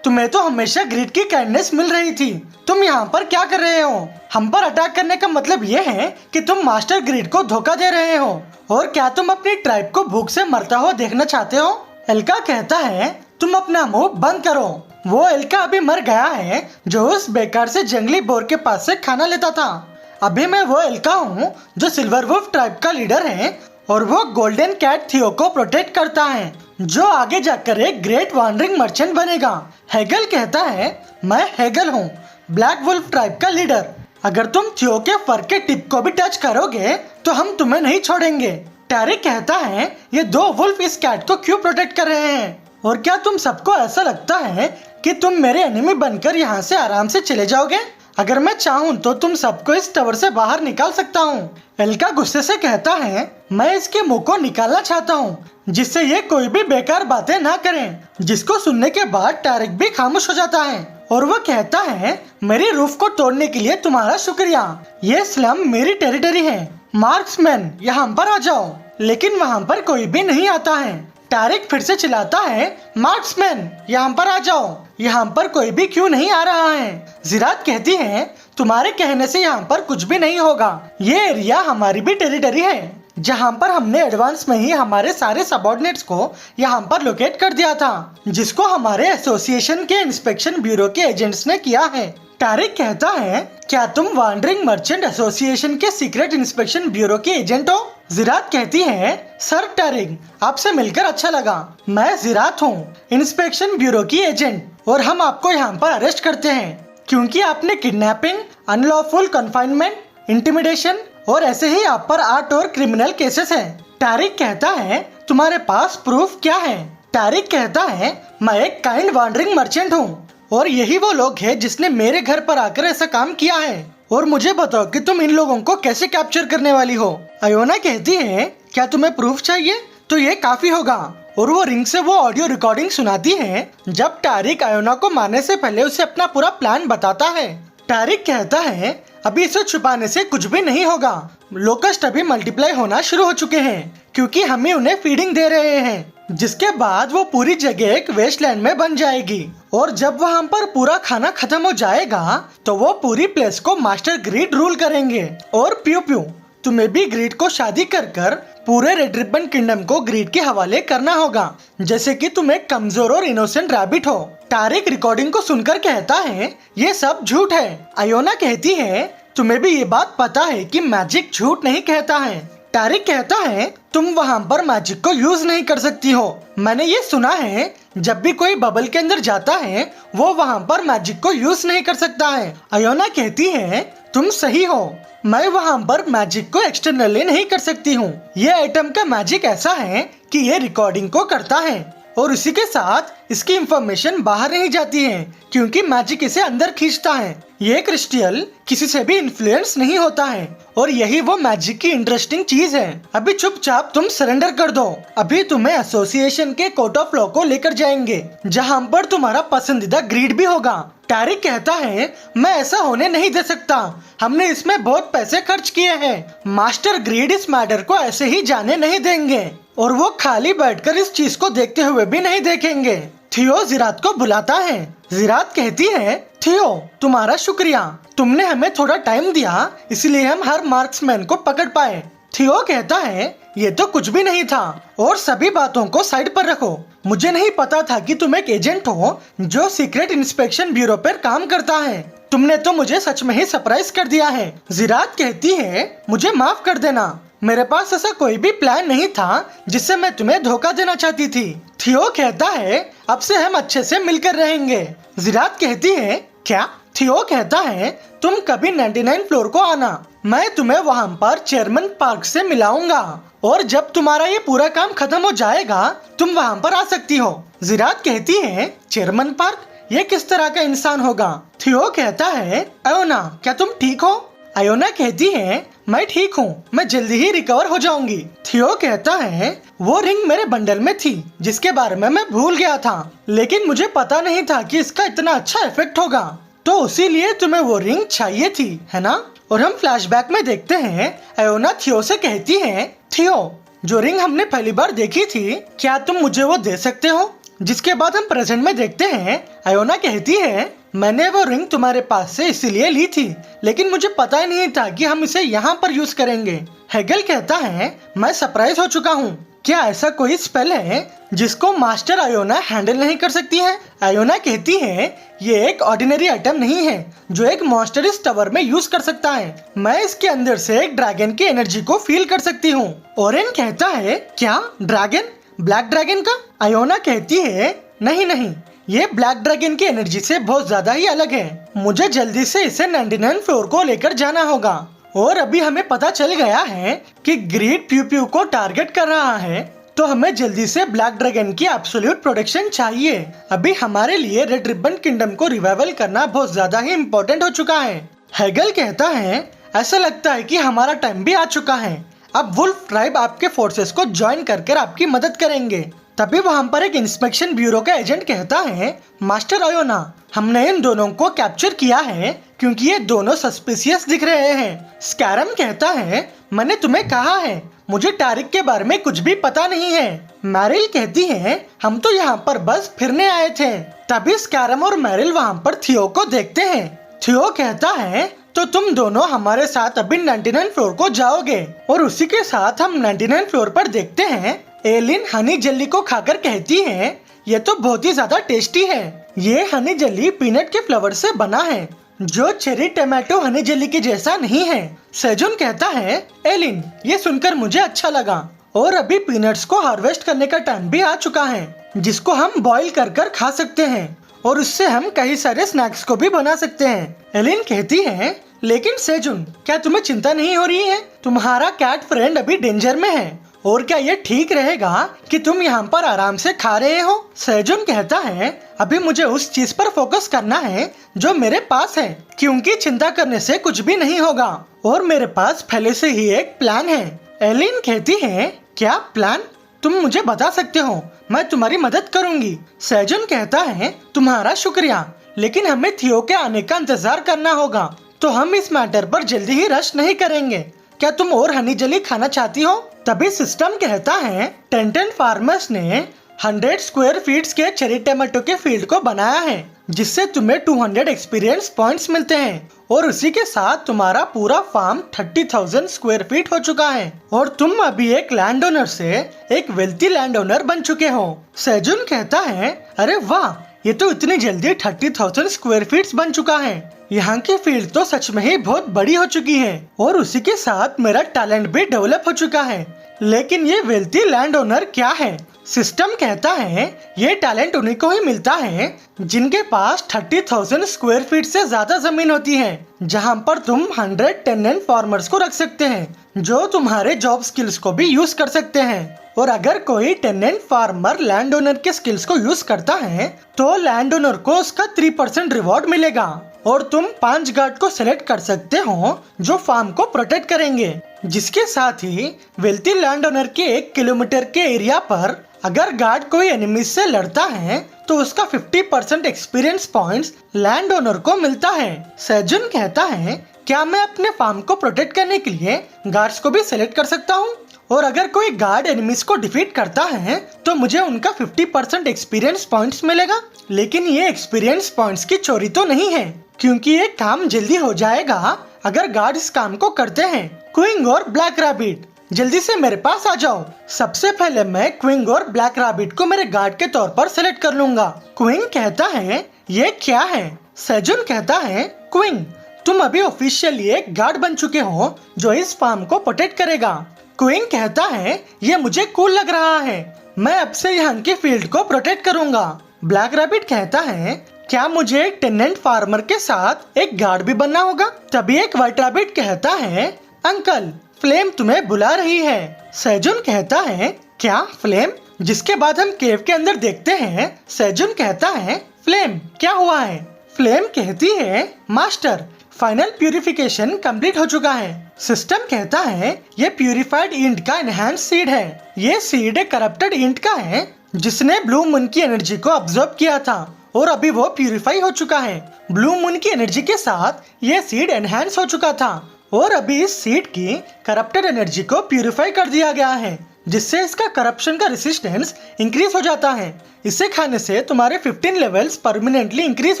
तुम्हें तो हमेशा ग्रीड की काइंडनेस मिल रही थी, तुम यहाँ पर क्या कर रहे हो? हम पर अटैक करने का मतलब ये है कि तुम मास्टर ग्रीड को धोखा दे रहे हो। और क्या तुम अपनी ट्राइब को भूख से मरता हुआ देखना चाहते हो? एल्का कहता है, तुम अपना मुंह बंद करो। वो एल्का अभी मर गया है, जो उस बेकार से जंगली बोर के पास से खाना लेता था। अभी मैं वो एल्का हूँ जो सिल्वर वुल्फ ट्राइब का लीडर है, और वो गोल्डन कैट थियो को प्रोटेक्ट करता है, जो आगे जाकर एक ग्रेट वॉन्डरिंग मर्चेंट बनेगा। हेगल कहता है, मैं हेगल हूँ, ब्लैक वुल्फ ट्राइब का लीडर। अगर तुम थियो के फर के टिप को भी टच करोगे तो हम तुम्हें नहीं छोड़ेंगे। टैरिक कहता है, ये दो वुल्फ इस कैट को क्यों प्रोटेक्ट कर रहे हैं? और क्या तुम सबको ऐसा लगता है कि तुम मेरे एनिमी बनकर यहाँ से आराम से चले जाओगे? अगर मैं चाहूँ तो तुम सबको इस टावर से बाहर निकाल सकता हूँ। एल्का गुस्से से कहता है, मैं इसके मुंह को निकालना चाहता हूँ, जिससे ये कोई भी बेकार बातें ना करें। जिसको सुनने के बाद टैरिक भी खामोश हो जाता है और वो कहता है, मेरी रूफ को तोड़ने के लिए तुम्हारा शुक्रिया। ये स्लम मेरी टेरिटरी है। मार्क्समैन, यहाँ पर आ जाओ। लेकिन वहाँ पर कोई भी नहीं आता है। टैरिक फिर से चिल्लाता है, मार्क्समैन, यहाँ पर आ जाओ। यहाँ पर कोई भी क्यों नहीं आ रहा है? जिरात कहती है, तुम्हारे कहने से यहाँ पर कुछ भी नहीं होगा। ये एरिया हमारी भी टेरिटरी है, जहाँ पर हमने एडवांस में ही हमारे सारे सबऑर्डिनेट्स को यहाँ पर लोकेट कर दिया था, जिसको हमारे एसोसिएशन के इंस्पेक्शन ब्यूरो के एजेंट्स ने किया है। टैरिक कहता है, क्या तुम वॉन्डरिंग मर्चेंट एसोसिएशन के सीक्रेट इंस्पेक्शन ब्यूरो के एजेंट हो? जिरात कहती है, सर टैरिक, आपसे मिलकर अच्छा लगा। मैं जिरात हूँ, इंस्पेक्शन ब्यूरो की एजेंट, और हम आपको यहाँ पर अरेस्ट करते हैं क्योंकि आपने किडनैपिंग, अनलॉफुल कन्फाइनमेंट, इंटिमिडेशन और ऐसे ही आप पर 8 और क्रिमिनल केसेस हैं। टैरिक कहता है, तुम्हारे पास प्रूफ क्या है? टैरिक कहता है, मैं एक काइंड वॉन्डरिंग मर्चेंट हूँ, और यही वो लोग हैं जिसने मेरे घर पर आकर ऐसा काम किया है। और मुझे बताओ कि तुम इन लोगों को कैसे कैप्चर करने वाली हो? आयोना कहती है, क्या तुम्हें प्रूफ चाहिए? तो ये काफी होगा। और वो रिंग से वो ऑडियो रिकॉर्डिंग सुनाती है, जब टैरिक आयोना को मारने से पहले उसे अपना पूरा प्लान बताता है। टैरिक कहता है, अभी इसे छुपाने से कुछ भी नहीं होगा। लोकस्ट अभी मल्टीप्लाई होना शुरू हो चुके हैं, क्योंकि हम ही उन्हें फीडिंग दे रहे हैं, जिसके बाद वो पूरी जगह एक वेस्टलैंड में बन जाएगी। और जब वहाँ पर पूरा खाना खत्म हो जाएगा तो वो पूरी प्लेस को मास्टर ग्रीड रूल करेंगे। और प्यू प्यू, तुम्हें भी ग्रीड को शादी कर कर पूरे रेड रिबन किंगडम को ग्रीड के हवाले करना होगा, जैसे कि तुम एक कमजोर और इनोसेंट रैबिट हो। टैरिक रिकॉर्डिंग को सुनकर कहता है, ये सब झूठ है। आयोना कहती है, तुम्हें भी ये बात पता है कि मैजिक झूठ नहीं कहता है। टैरिक कहता है, तुम वहाँ पर मैजिक को यूज नहीं कर सकती हो। मैंने ये सुना है, जब भी कोई बबल के अंदर जाता है वो वहाँ पर मैजिक को यूज नहीं कर सकता है। आयोना कहती है, तुम सही हो, मैं वहाँ पर मैजिक को एक्सटर्नली नहीं कर सकती हूँ। ये आइटम का मैजिक ऐसा है कि ये रिकॉर्डिंग को करता है, और इसी के साथ इसकी इंफॉर्मेशन बाहर नहीं जाती है, क्योंकि मैजिक इसे अंदर खींचता है। ये क्रिस्टल किसी से भी इन्फ्लुएंस नहीं होता है, और यही वो मैजिक की इंटरेस्टिंग चीज है। अभी चुपचाप तुम सरेंडर कर दो। अभी तुम्हें एसोसिएशन के कोर्ट ऑफ लॉ को लेकर जाएंगे, जहाँ पर तुम्हारा पसंदीदा ग्रीड भी होगा। टैरिक कहता है, मैं ऐसा होने नहीं दे सकता। हमने इसमें बहुत पैसे खर्च किए हैं। मास्टर ग्रीड इस मैटर को ऐसे ही जाने नहीं देंगे, और वो खाली बैठकर इस चीज को देखते हुए भी नहीं देखेंगे। थियो जिरात को बुलाता है। जिरात कहती है, थियो, तुम्हारा शुक्रिया, तुमने हमें थोड़ा टाइम दिया, इसलिए हम हर मार्क्समैन को पकड़ पाए। थियो कहता है ये तो कुछ भी नहीं था और सभी बातों को साइड पर रखो। मुझे नहीं पता था कि तुम एक एजेंट हो जो सीक्रेट इंस्पेक्शन ब्यूरो पर काम करता है। तुमने तो मुझे सच में ही सरप्राइज कर दिया है। जिरात कहती है मुझे माफ कर देना, मेरे पास ऐसा कोई भी प्लान नहीं था जिससे मैं तुम्हें धोखा देना चाहती थी। थियो कहता है अब से हम अच्छे से मिलकर रहेंगे। जिरात कहती है क्या? थियो कहता है तुम कभी 99 फ्लोर को आना, मैं तुम्हें वहाँ पर चेयरमैन पार्क से मिलाऊंगा और जब तुम्हारा ये पूरा काम खत्म हो जाएगा तुम वहाँ पर आ सकती हो। जिरात कहती है चेयरमैन पार्क, ये किस तरह का इंसान होगा? थियो कहता है अयोना क्या तुम ठीक हो? अयोना कहती है मैं ठीक हूँ, मैं जल्दी ही रिकवर हो जाऊंगी। थियो कहता है वो रिंग मेरे बंडल में थी जिसके बारे में मैं भूल गया था, लेकिन मुझे पता नहीं था कि इसका इतना अच्छा इफेक्ट होगा, तो इसीलिए तुम्हें वो रिंग चाहिए थी, है ना? और हम फ्लैशबैक में देखते हैं अयोना थियो से कहती है थियो जो रिंग हमने पहली बार देखी थी क्या तुम मुझे वो दे सकते हो? जिसके बाद हम प्रेजेंट में देखते हैं अयोना कहती है मैंने वो रिंग तुम्हारे पास से इसीलिए ली थी, लेकिन मुझे पता ही नहीं था कि हम इसे यहाँ पर यूज करेंगे। हेगल कहता है मैं सरप्राइज हो चुका हूँ, क्या ऐसा कोई स्पेल है जिसको मास्टर अयोना हैंडल नहीं कर सकती है? अयोना कहती है ये एक ऑर्डिनरी आइटम नहीं है जो एक मॉन्स्टर इस टावर में यूज कर सकता है, मैं इसके अंदर से एक ड्रैगन की एनर्जी को फील कर सकती हूँ। ओरेन कहता है क्या ड्रैगन? ब्लैक ड्रैगन का? अयोना कहती है नहीं नहीं, ये ब्लैक ड्रैगन की एनर्जी से बहुत ज्यादा ही अलग है, मुझे जल्दी से इसे 99 फ्लोर को लेकर जाना होगा। और अभी हमें पता चल गया है कि ग्रीड प्यू प्यू को टारगेट कर रहा है, तो हमें जल्दी से ब्लैक ड्रैगन की एब्सोल्यूट प्रोटेक्शन चाहिए। अभी हमारे लिए रेड रिबन किंगडम को रिवाइवल करना बहुत ज्यादा ही इम्पोर्टेंट हो चुका है। हेगल कहता है ऐसा लगता है कि हमारा टाइम भी आ चुका है, अब वुल्फ ट्राइब आपके फोर्सेस को ज्वाइन कर आपकी मदद करेंगे। तभी वहाँ पर एक इंस्पेक्शन ब्यूरो का एजेंट कहता है मास्टर अयोना हमने इन दोनों को कैप्चर किया है क्योंकि ये दोनों सस्पिशियस दिख रहे हैं। स्कैरम कहता है मैंने तुम्हें कहा है मुझे टारिक के बारे में कुछ भी पता नहीं है। मैरिल कहती है हम तो यहाँ पर बस फिरने आए थे। तभी स्कैरम और मैरिल वहाँ पर थियो को देखते हैं। थियो कहता है तो तुम दोनों हमारे साथ अभी 99 फ्लोर को जाओगे, और उसी के साथ हम 99 फ्लोर पर देखते हैं एलिन हनी जेली को खाकर कहती है ये तो बहुत ही ज्यादा टेस्टी है, ये हनी जेली पीनट के फ्लेवर से बना है जो चेरी टमाटो हनी जेली के जैसा नहीं है। सेजुन कहता है एलिन ये सुनकर मुझे अच्छा लगा, और अभी पीनट्स को हार्वेस्ट करने का टाइम भी आ चुका है जिसको हम बॉईल कर खा सकते हैं, और उससे हम कई सारे स्नैक्स को भी बना सकते हैं। एलिन कहती है लेकिन सेजुन क्या तुम्हें चिंता नहीं हो रही है? तुम्हारा कैट फ्रेंड अभी डेंजर में है, और क्या ये ठीक रहेगा कि तुम यहाँ पर आराम से खा रहे हो? सेजुन कहता है अभी मुझे उस चीज पर फोकस करना है जो मेरे पास है, क्योंकि चिंता करने से कुछ भी नहीं होगा और मेरे पास पहले से ही एक प्लान है। एलिन कहती है क्या प्लान? तुम मुझे बता सकते हो, मैं तुम्हारी मदद करूंगी। सेजुन कहता है तुम्हारा शुक्रिया, लेकिन हमें थियो के आने का इंतजार करना होगा, तो हम इस मैटर पर जल्दी ही रश नहीं करेंगे। क्या तुम और हनी जेली खाना चाहती हो? तभी सिस्टम कहता है टेंटेन फार्मर्स ने 100 स्क्वायर फीट के चेरी टमाटो के फील्ड को बनाया है जिससे तुम्हें 200 एक्सपीरियंस पॉइंट्स मिलते हैं, और उसी के साथ तुम्हारा पूरा फार्म 30,000 स्क्वायर फीट हो चुका है, और तुम अभी एक लैंड ओनर से एक वेल्थी लैंड ओनर बन चुके हो। सेजुन कहता है अरे वाह, ये तो इतनी जल्दी 30,000 स्क्वायर फीट बन चुका है, यहाँ की फील्ड तो सच में ही बहुत बड़ी हो चुकी है, और उसी के साथ मेरा टैलेंट भी डेवलप हो चुका है। लेकिन ये वेल्थी लैंड ओनर क्या है? सिस्टम कहता है ये टैलेंट उन्हीं को ही मिलता है जिनके पास 30,000 स्क्वायर फीट से ज्यादा जमीन होती है, जहाँ पर तुम 100 टेनेंट फार्मर्स को रख सकते हैं जो तुम्हारे जॉब स्किल्स को भी यूज कर सकते हैं। और अगर कोई टेनेंट फार्मर लैंड ओनर के स्किल्स को यूज करता है तो लैंड ओनर को उसका 3% रिवॉर्ड मिलेगा, और तुम 5 गार्ड को सिलेक्ट कर सकते हो जो फार्म को प्रोटेक्ट करेंगे। जिसके साथ ही वेल्थी लैंड ओनर के 1 किलोमीटर के एरिया पर अगर गार्ड कोई एनिमी से लड़ता है तो उसका 50% एक्सपीरियंस पॉइंट्स लैंड ओनर को मिलता है। सेजुन कहता है क्या मैं अपने फार्म को प्रोटेक्ट करने के लिए गार्ड्स को भी सिलेक्ट कर सकता हूँ? और अगर कोई गार्ड एनिमीज को डिफीट करता है तो मुझे उनका 50% एक्सपीरियंस पॉइंट्स मिलेगा। लेकिन ये एक्सपीरियंस पॉइंट्स की चोरी तो नहीं है, क्योंकि ये काम जल्दी हो जाएगा अगर गार्ड इस काम को करते हैं। क्विंग और ब्लैक रैबिट जल्दी से मेरे पास आ जाओ। सबसे पहले मैं क्विंग और ब्लैक रैबिट को मेरे गार्ड के तौर पर सेलेक्ट कर लूंगा। क्विंग कहता है ये क्या है? सेजुन कहता है क्विंग तुम अभी ऑफिशियली एक गार्ड बन चुके हो जो इस फार्म को प्रोटेक्ट करेगा। क्विंग कहता है ये मुझे कूल लग रहा है, मैं अब से यहाँ की फील्ड को प्रोटेक्ट करूंगा। ब्लैक रैबिट कहता है क्या मुझे एक टेनेंट फार्मर के साथ एक गार्ड भी बनना होगा? तभी एक व्हाइट रैबिट कहता है अंकल फ्लेम तुम्हें बुला रही है। सेजुन कहता है क्या फ्लेम? जिसके बाद हम केव के अंदर देखते हैं सेजुन कहता है फ्लेम क्या हुआ है? फ्लेम कहती है मास्टर फाइनल प्यूरिफिकेशन कंप्लीट हो चुका है। सिस्टम कहता है ये प्यूरिफाइड इंट का एनहांस सीड है। ये सीड एक करप्टेड इंट का है जिसने ब्लू मून की एनर्जी को अब्सॉर्ब किया था और अभी वो प्यूरिफाई हो चुका है। ब्लू मून की एनर्जी के साथ ये सीड एनहांस हो चुका था और अभी इस सीड की करप्टेड एनर्जी को प्यूरिफाई कर दिया गया है जिससे इसका करप्शन का रेसिस्टेंस इंक्रीज हो जाता है। इसे खाने से तुम्हारे 15 लेवल्स परमानेंटली इंक्रीज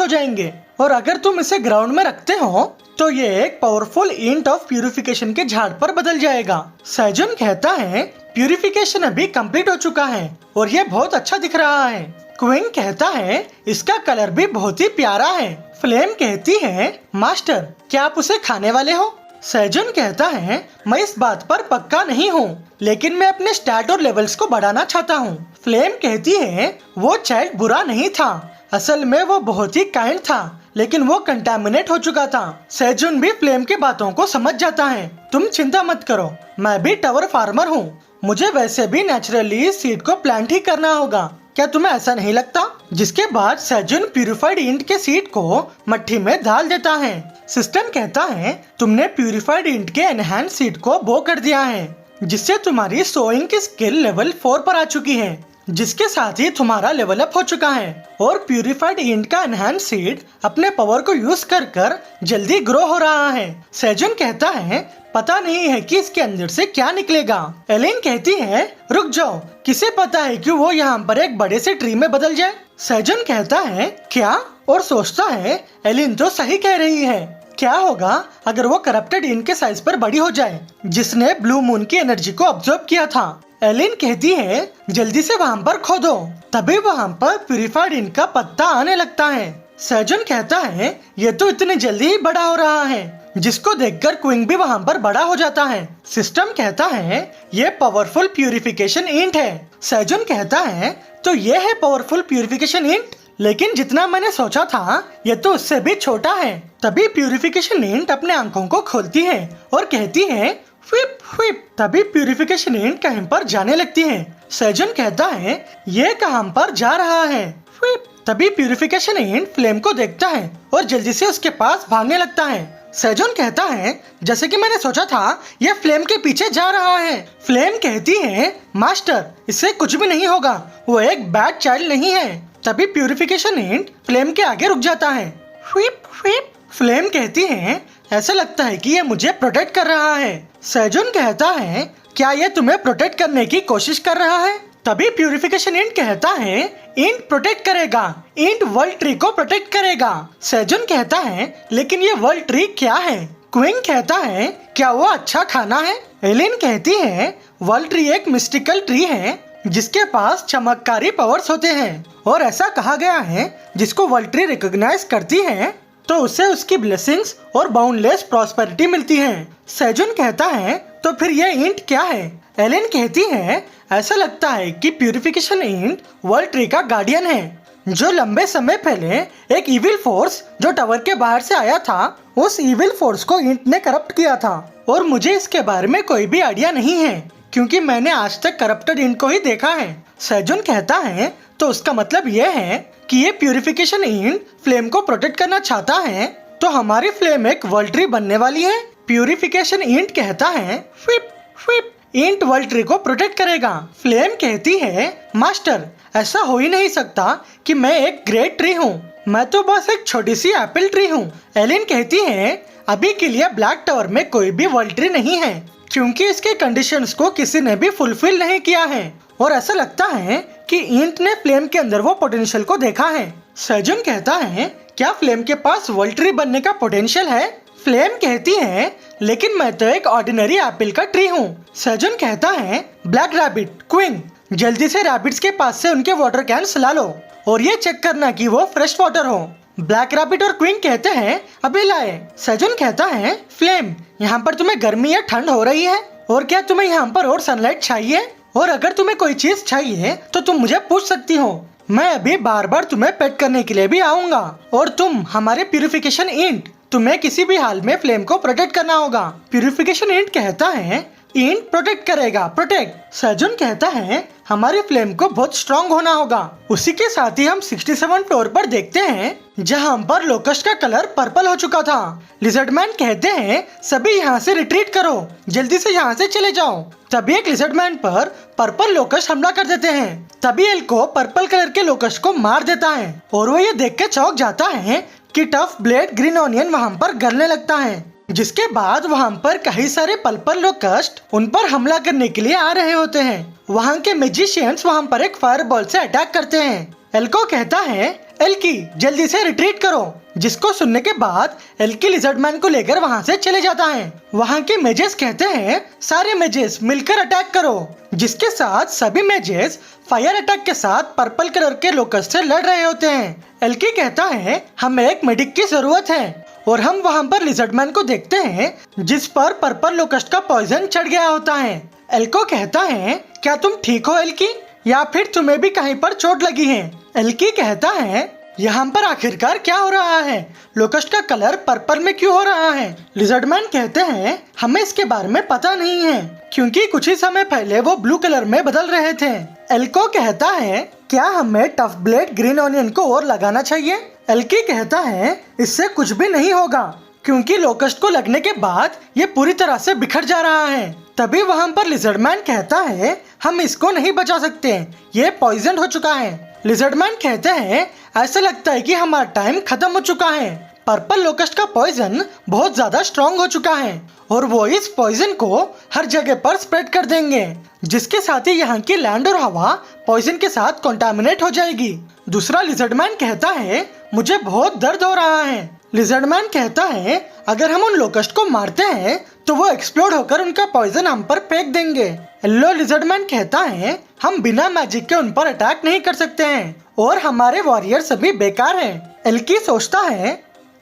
हो जाएंगे और अगर तुम इसे ग्राउंड में रखते हो तो ये एक पावरफुल इंट ऑफ प्यूरिफिकेशन के झाड़ पर बदल जाएगा। सेजुन कहता है प्यूरिफिकेशन अभी कंप्लीट हो चुका है और ये बहुत अच्छा दिख रहा है। क्विंग कहता है इसका कलर भी बहुत ही प्यारा है। फ्लेम कहती है मास्टर क्या आप उसे खाने वाले हो? सेजुन कहता है मैं इस बात पर पक्का नहीं हूँ लेकिन मैं अपने स्टैट और लेवल्स को बढ़ाना चाहता हूँ। फ्लेम कहती है वो चाइल्ड बुरा नहीं था, असल में वो बहुत ही काइंड था लेकिन वो कंटामिनेट हो चुका था। सेजुन भी फ्लेम की बातों को समझ जाता है। तुम चिंता मत करो मैं भी टावर फार्मर हूँ, मुझे वैसे भी नेचुरली इस सीड को प्लांट ही करना होगा, क्या तुम्हें ऐसा नहीं लगता? जिसके बाद सेजुन प्यूरिफाइड इंट के सीड को मट्टी में डाल देता है। सिस्टम कहता है तुमने प्यूरिफाइड इंट के एनहांस सीड को बो कर दिया है जिससे तुम्हारी सोइंग की स्किल लेवल 4 पर आ चुकी है जिसके साथ ही तुम्हारा लेवल अप हो चुका है और प्यूरिफाइड इंट का एनहांस सीड अपने पावर को यूज कर जल्दी ग्रो हो रहा है। सेजुन कहता है पता नहीं है कि इसके अंदर से क्या निकलेगा। एलिन कहती है रुक जाओ किसे पता है कि वो यहाँ पर एक बड़े से ट्री में बदल जाए। सेजुन कहता है क्या और सोचता है एलिन तो सही कह रही है, क्या होगा अगर वो करप्टेड इंट के साइज पर बड़ी हो जाए जिसने ब्लू मून की एनर्जी को अब्सॉर्ब किया था। एलिन कहती है जल्दी से वहाँ पर खोदो। तभी वहाँ पर प्यूरिफाइड इंट का पत्ता आने लगता है। सेजुन कहता है ये तो इतनी जल्दी ही बड़ा हो रहा है जिसको देखकर क्विंग भी वहाँ पर बड़ा हो जाता है। सिस्टम कहता है ये पावरफुल प्यूरिफिकेशन इंट है। सेजुन कहता है तो ये है पावरफुल प्यूरिफिकेशन इंट, लेकिन जितना मैंने सोचा था ये तो उससे भी छोटा है। तभी प्यूरिफिकेशन इंट अपने आंखों को खोलती है और कहती है व्हिप व्हिप। तभी प्यूरिफिकेशन इंट कहीं पर जाने लगती है। सेजुन कहता है ये कहाँ पर जा रहा है? व्हिप। तभी प्यूरिफिकेशन इंट फ्लेम को देखता है और जल्दी से उसके पास भागने लगता है। सेजुन कहता है जैसे कि मैंने सोचा था ये फ्लेम के पीछे जा रहा है। फ्लेम कहती है मास्टर इससे कुछ भी नहीं होगा, वो एक बैड चाइल्ड नहीं है। तभी प्यूरिफिकेशन इंट फ्लेम के आगे रुक जाता है। Whip whip. फ्लेम कहती है ऐसा लगता है कि ये मुझे प्रोटेक्ट कर रहा है। सेजुन कहता है क्या ये तुम्हें प्रोटेक्ट करने की कोशिश कर रहा है? तभी प्यूरिफिकेशन इंट कहता है इंट प्रोटेक्ट करेगा, इंट वर्ल्ड ट्री को प्रोटेक्ट करेगा। सेजुन कहता है लेकिन ये वर्ल्ड ट्री क्या है? क्विंग कहता है क्या वो अच्छा खाना है? एलिन कहती है वर्ल्ड ट्री एक मिस्टिकल ट्री है जिसके पास चमत्कारी पावर्स होते हैं और ऐसा कहा गया है जिसको वर्ल्ड ट्री रिकॉग्नाइज करती है तो उसे उसकी ब्लेसिंग्स और बाउंडलेस प्रॉस्पेरिटी मिलती है। सेजुन कहता है तो फिर ये इंट क्या है? एलिन कहती है ऐसा लगता है कि प्यूरिफिकेशन इंट वर्ल्ड ट्री का गार्डियन है जो लंबे समय पहले एक इविल फोर्स जो टावर के बाहर से आया था उस इविल फोर्स को इंट ने करप्ट किया था और मुझे इसके बारे में कोई भी आइडिया नहीं है क्योंकि मैंने आज तक करप्टेड इंट को ही देखा है। सेजुन कहता है तो उसका मतलब यह है कि ये प्यूरिफिकेशन इंट फ्लेम को प्रोटेक्ट करना चाहता है तो हमारी फ्लेम एक वर्ल्ड ट्री बनने वाली है। प्यूरिफिकेशन इंट कहता है whip whip int world tree को प्रोटेक्ट करेगा। फ्लेम कहती है मास्टर ऐसा हो ही नहीं सकता कि मैं एक ग्रेट ट्री हूँ, मैं तो बस एक छोटी सी एप्पल ट्री हूँ। एलिन कहती है अभी के लिए ब्लैक टावर में कोई भी वर्ल्ड ट्री नहीं है क्योंकि इसके कंडीशंस को किसी ने भी फुलफिल नहीं किया है और ऐसा लगता है कि इंट ने फ्लेम के अंदर वो पोटेंशियल को देखा है। सेजुन कहता है क्या फ्लेम के पास वर्ल्ड ट्री बनने का पोटेंशियल है? फ्लेम कहती है लेकिन मैं तो एक ऑर्डिनरी एप्पल का ट्री हूँ। सेजुन कहता है ब्लैक रैबिट क्वीन, जल्दी से रैबिट्स के पास से उनके वाटर कैंस ला लो और ये चेक करना कि वो फ्रेश वाटर हो। ब्लैक रैबिट और क्वीन कहते हैं अभी लाए। सेजुन कहता है फ्लेम, यहाँ पर तुम्हें गर्मी या ठंड हो रही है और क्या तुम्हें यहाँ पर और सनलाइट चाहिए? और अगर तुम्हें कोई चीज चाहिए तो तुम मुझे पूछ सकती हो, मैं अभी बार बार तुम्हें पेट करने के लिए भी आऊंगा। और तुम हमारे प्यूरिफिकेशन इंट, तुम्हें किसी भी हाल में फ्लेम को प्रोटेक्ट करना होगा। प्यूरिफिकेशन इंट कहता है इंट प्रोटेक्ट करेगा, प्रोटेक्ट। सेजुन कहता है हमारी फ्लेम को बहुत स्ट्रांग होना होगा। उसी के साथ ही हम 67 फ्लोर पर देखते हैं जहां पर लोकस्ट का कलर पर्पल हो चुका था। लिजर्डमैन कहते हैं सभी यहाँ से रिट्रीट करो, जल्दी से यहाँ से चले जाओ। तभी एक लिजर्डमैन पर पर्पल लोकस्ट हमला कर देते हैं। तभी एल्को पर्पल कलर के लोकस्ट को मार देता है और वो ये देख के चौंक जाता है कि टफ ब्लेड ग्रीन ऑनियन वहाँ पर गलने लगता है। जिसके बाद वहाँ पर कई सारे पर्पल लोकस्ट उन पर हमला करने के लिए आ रहे होते हैं। वहाँ के मैजिशियंस वहाँ पर एक फायरबॉल से अटैक करते हैं। एल्को कहता है एल्की जल्दी से रिट्रीट करो, जिसको सुनने के बाद एल्की लिजर्डमैन को लेकर वहाँ से चले जाता है। वहाँ के मेजेस कहते हैं सारे मेजेस मिलकर अटैक करो, जिसके साथ सभी मेजेस फायर अटैक के साथ पर्पल कलर के लोकस्ट से लड़ रहे होते हैं। एल्की कहता है हमें एक मेडिक की जरूरत है और हम वहाँ पर लिजर्डमैन को देखते हैं जिस पर पर्पल लोकस्ट का पॉइजन चढ़ गया होता है। एल्को कहता है क्या तुम ठीक हो एल्की, या फिर तुम्हें भी कहीं पर चोट लगी है? एल्की कहता है यहाँ पर आखिरकार क्या हो रहा है, लोकस्ट का कलर पर्पल में क्यों हो रहा है? लिजर्डमैन कहते हैं हमें इसके बारे में पता नहीं है, क्योंकि कुछ ही समय पहले वो ब्लू कलर में बदल रहे थे। एल्को कहता है क्या हमें टफ ब्लेड ग्रीन ऑनियन को और लगाना चाहिए? एल्की कहता है इससे कुछ भी नहीं होगा, क्योंकि लोकस्ट को लगने के बाद ये पूरी तरह से बिखर जा रहा है। तभी वहाँ पर लिजर्डमैन कहता है हम इसको नहीं बचा सकते, ये पॉइजन हो चुका है। लिजर्डमैन कहते हैं ऐसा लगता है कि हमारा टाइम खत्म हो चुका है। पर्पल लोकस्ट का पॉइजन बहुत ज्यादा स्ट्रॉन्ग हो चुका है और वो इस पॉइजन को हर जगह पर स्प्रेड कर देंगे, जिसके साथ ही यहाँ की लैंड और हवा पॉइजन के साथ कॉन्टामिनेट हो जाएगी। दूसरा लिजर्डमैन कहता है मुझे बहुत दर्द हो रहा है। लिजर्डमैन कहता है अगर हम उन लोकस्ट को मारते हैं तो वो एक्सप्लोड होकर उनका पॉइजन हम पर फेंक देंगे। येलो लिजर्डमैन कहता है हम बिना मैजिक के उन पर अटैक नहीं कर सकते हैं और हमारे वॉरियर सभी बेकार हैं। एल्की सोचता है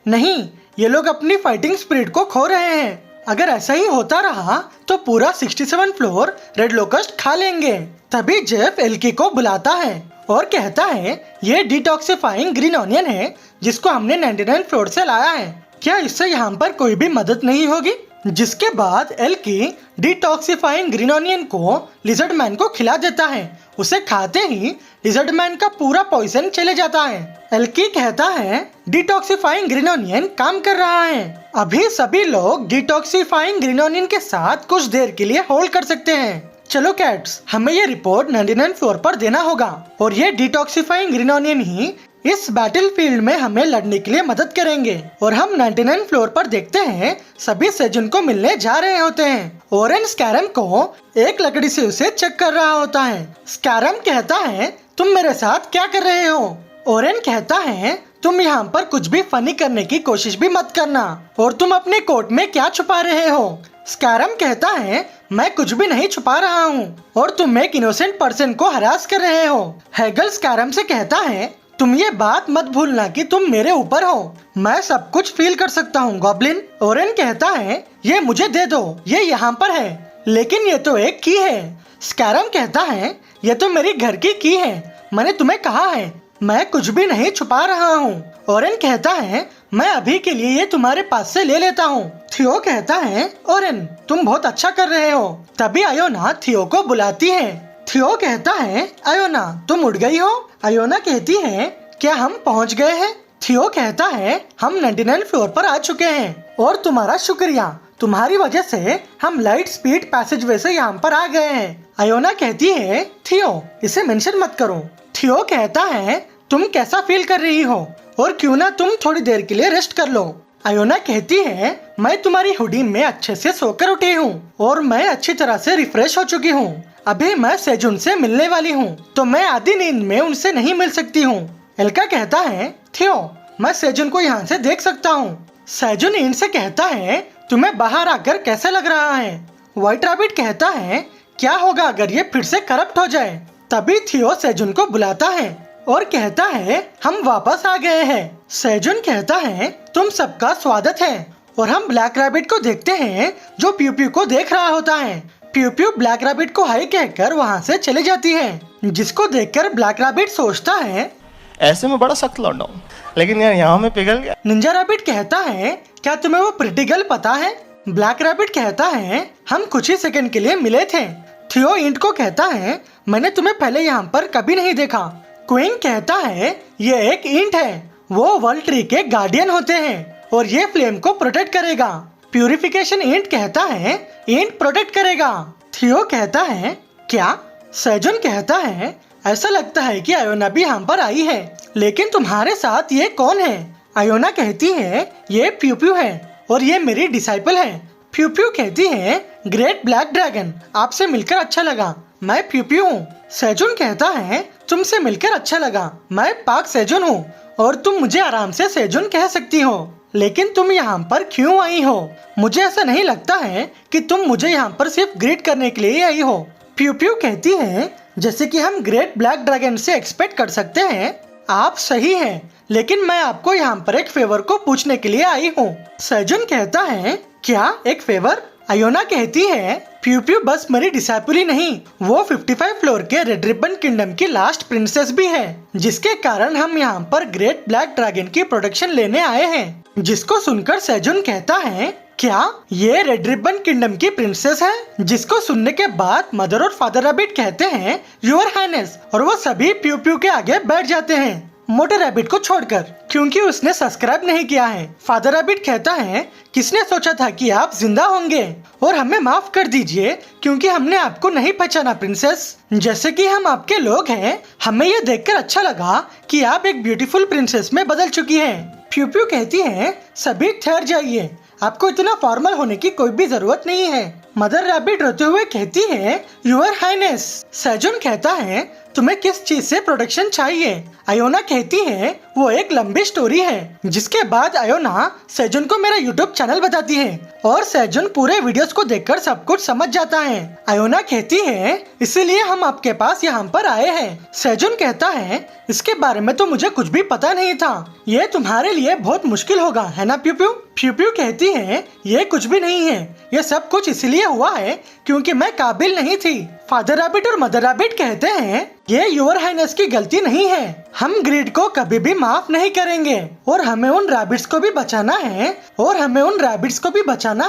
नहीं, ये लोग अपनी फाइटिंग स्पिरिट को खो रहे हैं। अगर ऐसा ही होता रहा तो पूरा 67 फ्लोर रेड लोकस्ट खा लेंगे। तभी जेफ एल्की को बुलाता है और कहता है ये डिटॉक्सिफाइंग ग्रीन ऑनियन है जिसको हमने 99 फ्लोर से लाया है, क्या इससे यहाँ पर कोई भी मदद नहीं होगी? जिसके बाद एल्की डिटॉक्सिफाइंग ग्रीन ऑनियन को लिजर्डमैन को खिला देता है। उसे खाते ही लिजर्डमैन का पूरा पॉइजन चले जाता है। एल्की कहता है डिटॉक्सिफाइंग ग्रीन ऑनियन काम कर रहा है, अभी सभी लोग डिटॉक्सिफाइंग ग्रीन ऑनियन के साथ कुछ देर के लिए होल्ड कर सकते हैं। चलो कैट्स, हमें ये रिपोर्ट 99 फ्लोर पर देना होगा और ये डिटॉक्सिफाइंग ग्रीन ऑनियन ही इस बैटलफील्ड में हमें लड़ने के लिए मदद करेंगे। और हम 99 फ्लोर पर देखते हैं सभी सेजुन को मिलने जा रहे होते हैं। ओरेन स्कैरम को एक लकड़ी से उसे चेक कर रहा होता है। स्कैरम कहता है तुम मेरे साथ क्या कर रहे हो? ओरेन कहता है तुम यहाँ पर कुछ भी फनी करने की कोशिश भी मत करना, और तुम अपने कोट में क्या छुपा रहे हो? स्कैरम कहता है मैं कुछ भी नहीं छुपा रहा हूँ और तुम एक इनोसेंट पर्सन को हरास कर रहे हो। हैगल स्कैरम से कहता है तुम ये बात मत भूलना कि तुम मेरे ऊपर हो, मैं सब कुछ फील कर सकता हूँ गॉब्लिन। ओरेन कहता है ये मुझे दे दो, ये यहाँ पर है, लेकिन ये तो एक की है। स्कैरम कहता है ये तो मेरी घर की की है, मैंने तुम्हें कहा है मैं कुछ भी नहीं छुपा रहा हूँ। ओरेन कहता है मैं अभी के लिए ये तुम्हारे पास से ले लेता हूँ। थियो कहता है ओरेन तुम बहुत अच्छा कर रहे हो। तभी आयोना थियो को बुलाती है। थियो कहता है आयोना तुम उड़ गई हो? आयोना कहती है क्या हम पहुंच गए हैं? थियो कहता है हम 99 फ्लोर पर आ चुके हैं और तुम्हारा शुक्रिया, तुम्हारी वजह से हम लाइट स्पीड पैसेजवे से यहाँ पर आ गए हैं। आयोना कहती है थियो इसे मेंशन मत करो। थियो कहता है तुम कैसा फील कर रही हो और क्यों ना तुम थोड़ी देर के लिए रेस्ट कर लो। आयोना कहती है मैं तुम्हारी हुडी में अच्छे से सोकर उठी हूँ और मैं अच्छी तरह से रिफ्रेश हो चुकी हूँ। अभी मैं सेजुन से मिलने वाली हूँ तो मैं आधी नींद में उनसे नहीं मिल सकती हूँ। एल्का कहता है थियो मैं सेजुन को यहाँ से देख सकता हूँ। सैजुन इंट से कहता है तुम्हें बाहर आकर कैसा लग रहा है। व्हाइट रैबिट कहता है क्या होगा अगर ये फिर से करप्ट हो जाए। तभी थियो सैजुन को बुलाता है और कहता है हम वापस आ गए हैं। सैजुन कहता है तुम सबका स्वागत है और हम ब्लैक रैबिट को देखते हैं जो प्यू प्यू को देख रहा होता है। प्यू प्यू ब्लैक रैबिट को हाई कहकर वहाँ से चली जाती है, जिसको देखकर ब्लैक रैबिट सोचता है ऐसे में बड़ा सख्त लौंडा हूँ, लेकिन यार यहाँ में पिघल गया। निंजा रैबिट कहता है क्या तुम्हें वो प्रिटी गर्ल पता है। ब्लैक रैबिट कहता है हम कुछ ही सेकंड के लिए मिले थे। थियो इंट को कहता है मैंने तुम्हें पहले यहाँ पर कभी नहीं देखा। क्विंग कहता है ये एक इंट है, वो वर्ल्ड ट्री के गार्डियन होते हैं और ये फ्लेम को प्रोटेक्ट करेगा। प्यूरिफिकेशन इंट कहता है इंट प्रोटेक्ट करेगा। थियो कहता है क्या। सैजुन कहता है ऐसा लगता है कि आयोना भी यहाँ पर आई है, लेकिन तुम्हारे साथ ये कौन है। आयोना कहती है ये प्यू प्यू है और ये मेरी डिसाइपल है। प्यू प्यू कहती है ग्रेट ब्लैक ड्रैगन आपसे मिलकर अच्छा लगा, मैं प्यू प्यू हूँ। सैजुन कहता है तुमसे मिलकर अच्छा लगा, मैं पाक सैजुन हूँ और तुम मुझे आराम से सैजुन कह सकती हो, लेकिन तुम यहाँ पर क्यों आई हो। मुझे ऐसा नहीं लगता है कि तुम मुझे यहाँ पर सिर्फ ग्रीट करने के लिए आई हो। प्यू प्यू कहती है जैसे कि हम ग्रेट ब्लैक ड्रैगन से एक्सपेक्ट कर सकते हैं आप सही हैं, लेकिन मैं आपको यहाँ पर एक फेवर को पूछने के लिए आई हूँ। सैजुन कहता है क्या एक फेवर। आयोना कहती है प्यू प्यू बस मेरी डिसाइपल ही नहीं, वो 55 फ्लोर के रेड रिबन किंगडम की लास्ट प्रिंसेस भी है, जिसके कारण हम यहाँ पर ग्रेट ब्लैक ड्रैगन की प्रोटेक्शन लेने आए हैं। जिसको सुनकर सैजुन कहता है क्या ये रेड रिबन किंगडम की प्रिंसेस है। जिसको सुनने के बाद मदर और फादर रैबिट कहते हैं योर हाइनेस और वो सभी प्यू प्यू के आगे बैठ जाते हैं, मोटे रैबिट को छोड़कर, क्योंकि उसने सब्सक्राइब नहीं किया है। फादर रैबिट कहता है किसने सोचा था कि आप जिंदा होंगे और हमें माफ कर दीजिए क्योंकि हमने आपको नहीं पहचाना प्रिंसेस। जैसे कि हम आपके लोग हैं, हमें ये देखकर अच्छा लगा कि आप एक ब्यूटीफुल प्रिंसेस में बदल चुकी हैं। प्यू प्यू कहती है सभी ठहर जाइए, आपको इतना फॉर्मल होने की कोई भी जरूरत नहीं है। मदर रैबिट रोते हुए कहती है योर हाइनेस। सैजुन कहता है तुम्हें किस चीज से प्रोटेक्शन चाहिए। आयोना कहती है वो एक लंबी स्टोरी है। जिसके बाद आयोना सैजुन को मेरा यूट्यूब चैनल बताती है और सैजुन पूरे वीडियोस को देखकर सब कुछ समझ जाता है। आयोना कहती है इसीलिए हम आपके पास यहाँ पर आए हैं। सैजुन कहता है इसके बारे में तो मुझे कुछ भी पता नहीं था, ये तुम्हारे लिए बहुत मुश्किल होगा है ना प्यू प्यू। प्यू प्यू कहती है ये कुछ भी नहीं है, ये सब कुछ इसलिए हुआ है क्योंकि मैं काबिल नहीं थी। फादर रैबिट और मदर रैबिट कहते हैं ये योर हाइनेस की गलती नहीं है, हम ग्रीड को कभी भी माफ नहीं करेंगे और हमें उन रैबिट्स को भी बचाना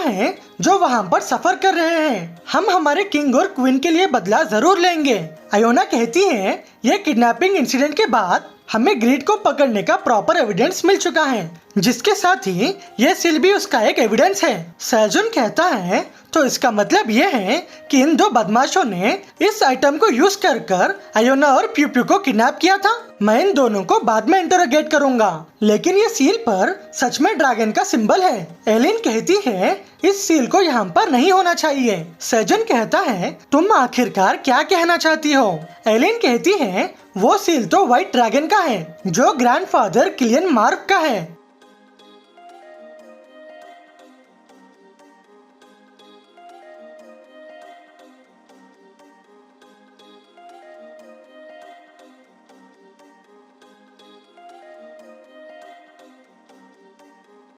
है जो वहाँ पर सफर कर रहे हैं। हम हमारे किंग और क्वीन के लिए बदला जरूर लेंगे। आयोना कहती है ये किडनैपिंग इंसिडेंट के बाद हमें ग्रीड को पकड़ने का प्रॉपर एविडेंस मिल चुका है, जिसके साथ ही ये सील भी उसका एक एविडेंस है। सैजुन कहता है तो इसका मतलब ये है कि इन दो बदमाशों ने इस आइटम को यूज कर आयोना और प्यू प्यू को किडनैप किया था। मैं इन दोनों को बाद में इंटरोगेट करूंगा, लेकिन ये सील पर सच में ड्रैगन का सिंबल है। एलिन कहती है इस सील को यहाँ पर नहीं होना चाहिए। सैजुन कहता है तुम आखिरकार क्या कहना चाहती हो। एलिन कहती है वो सील तो व्हाइट ड्रैगन का है जो ग्रैंडफादर किलियन मार्क का है।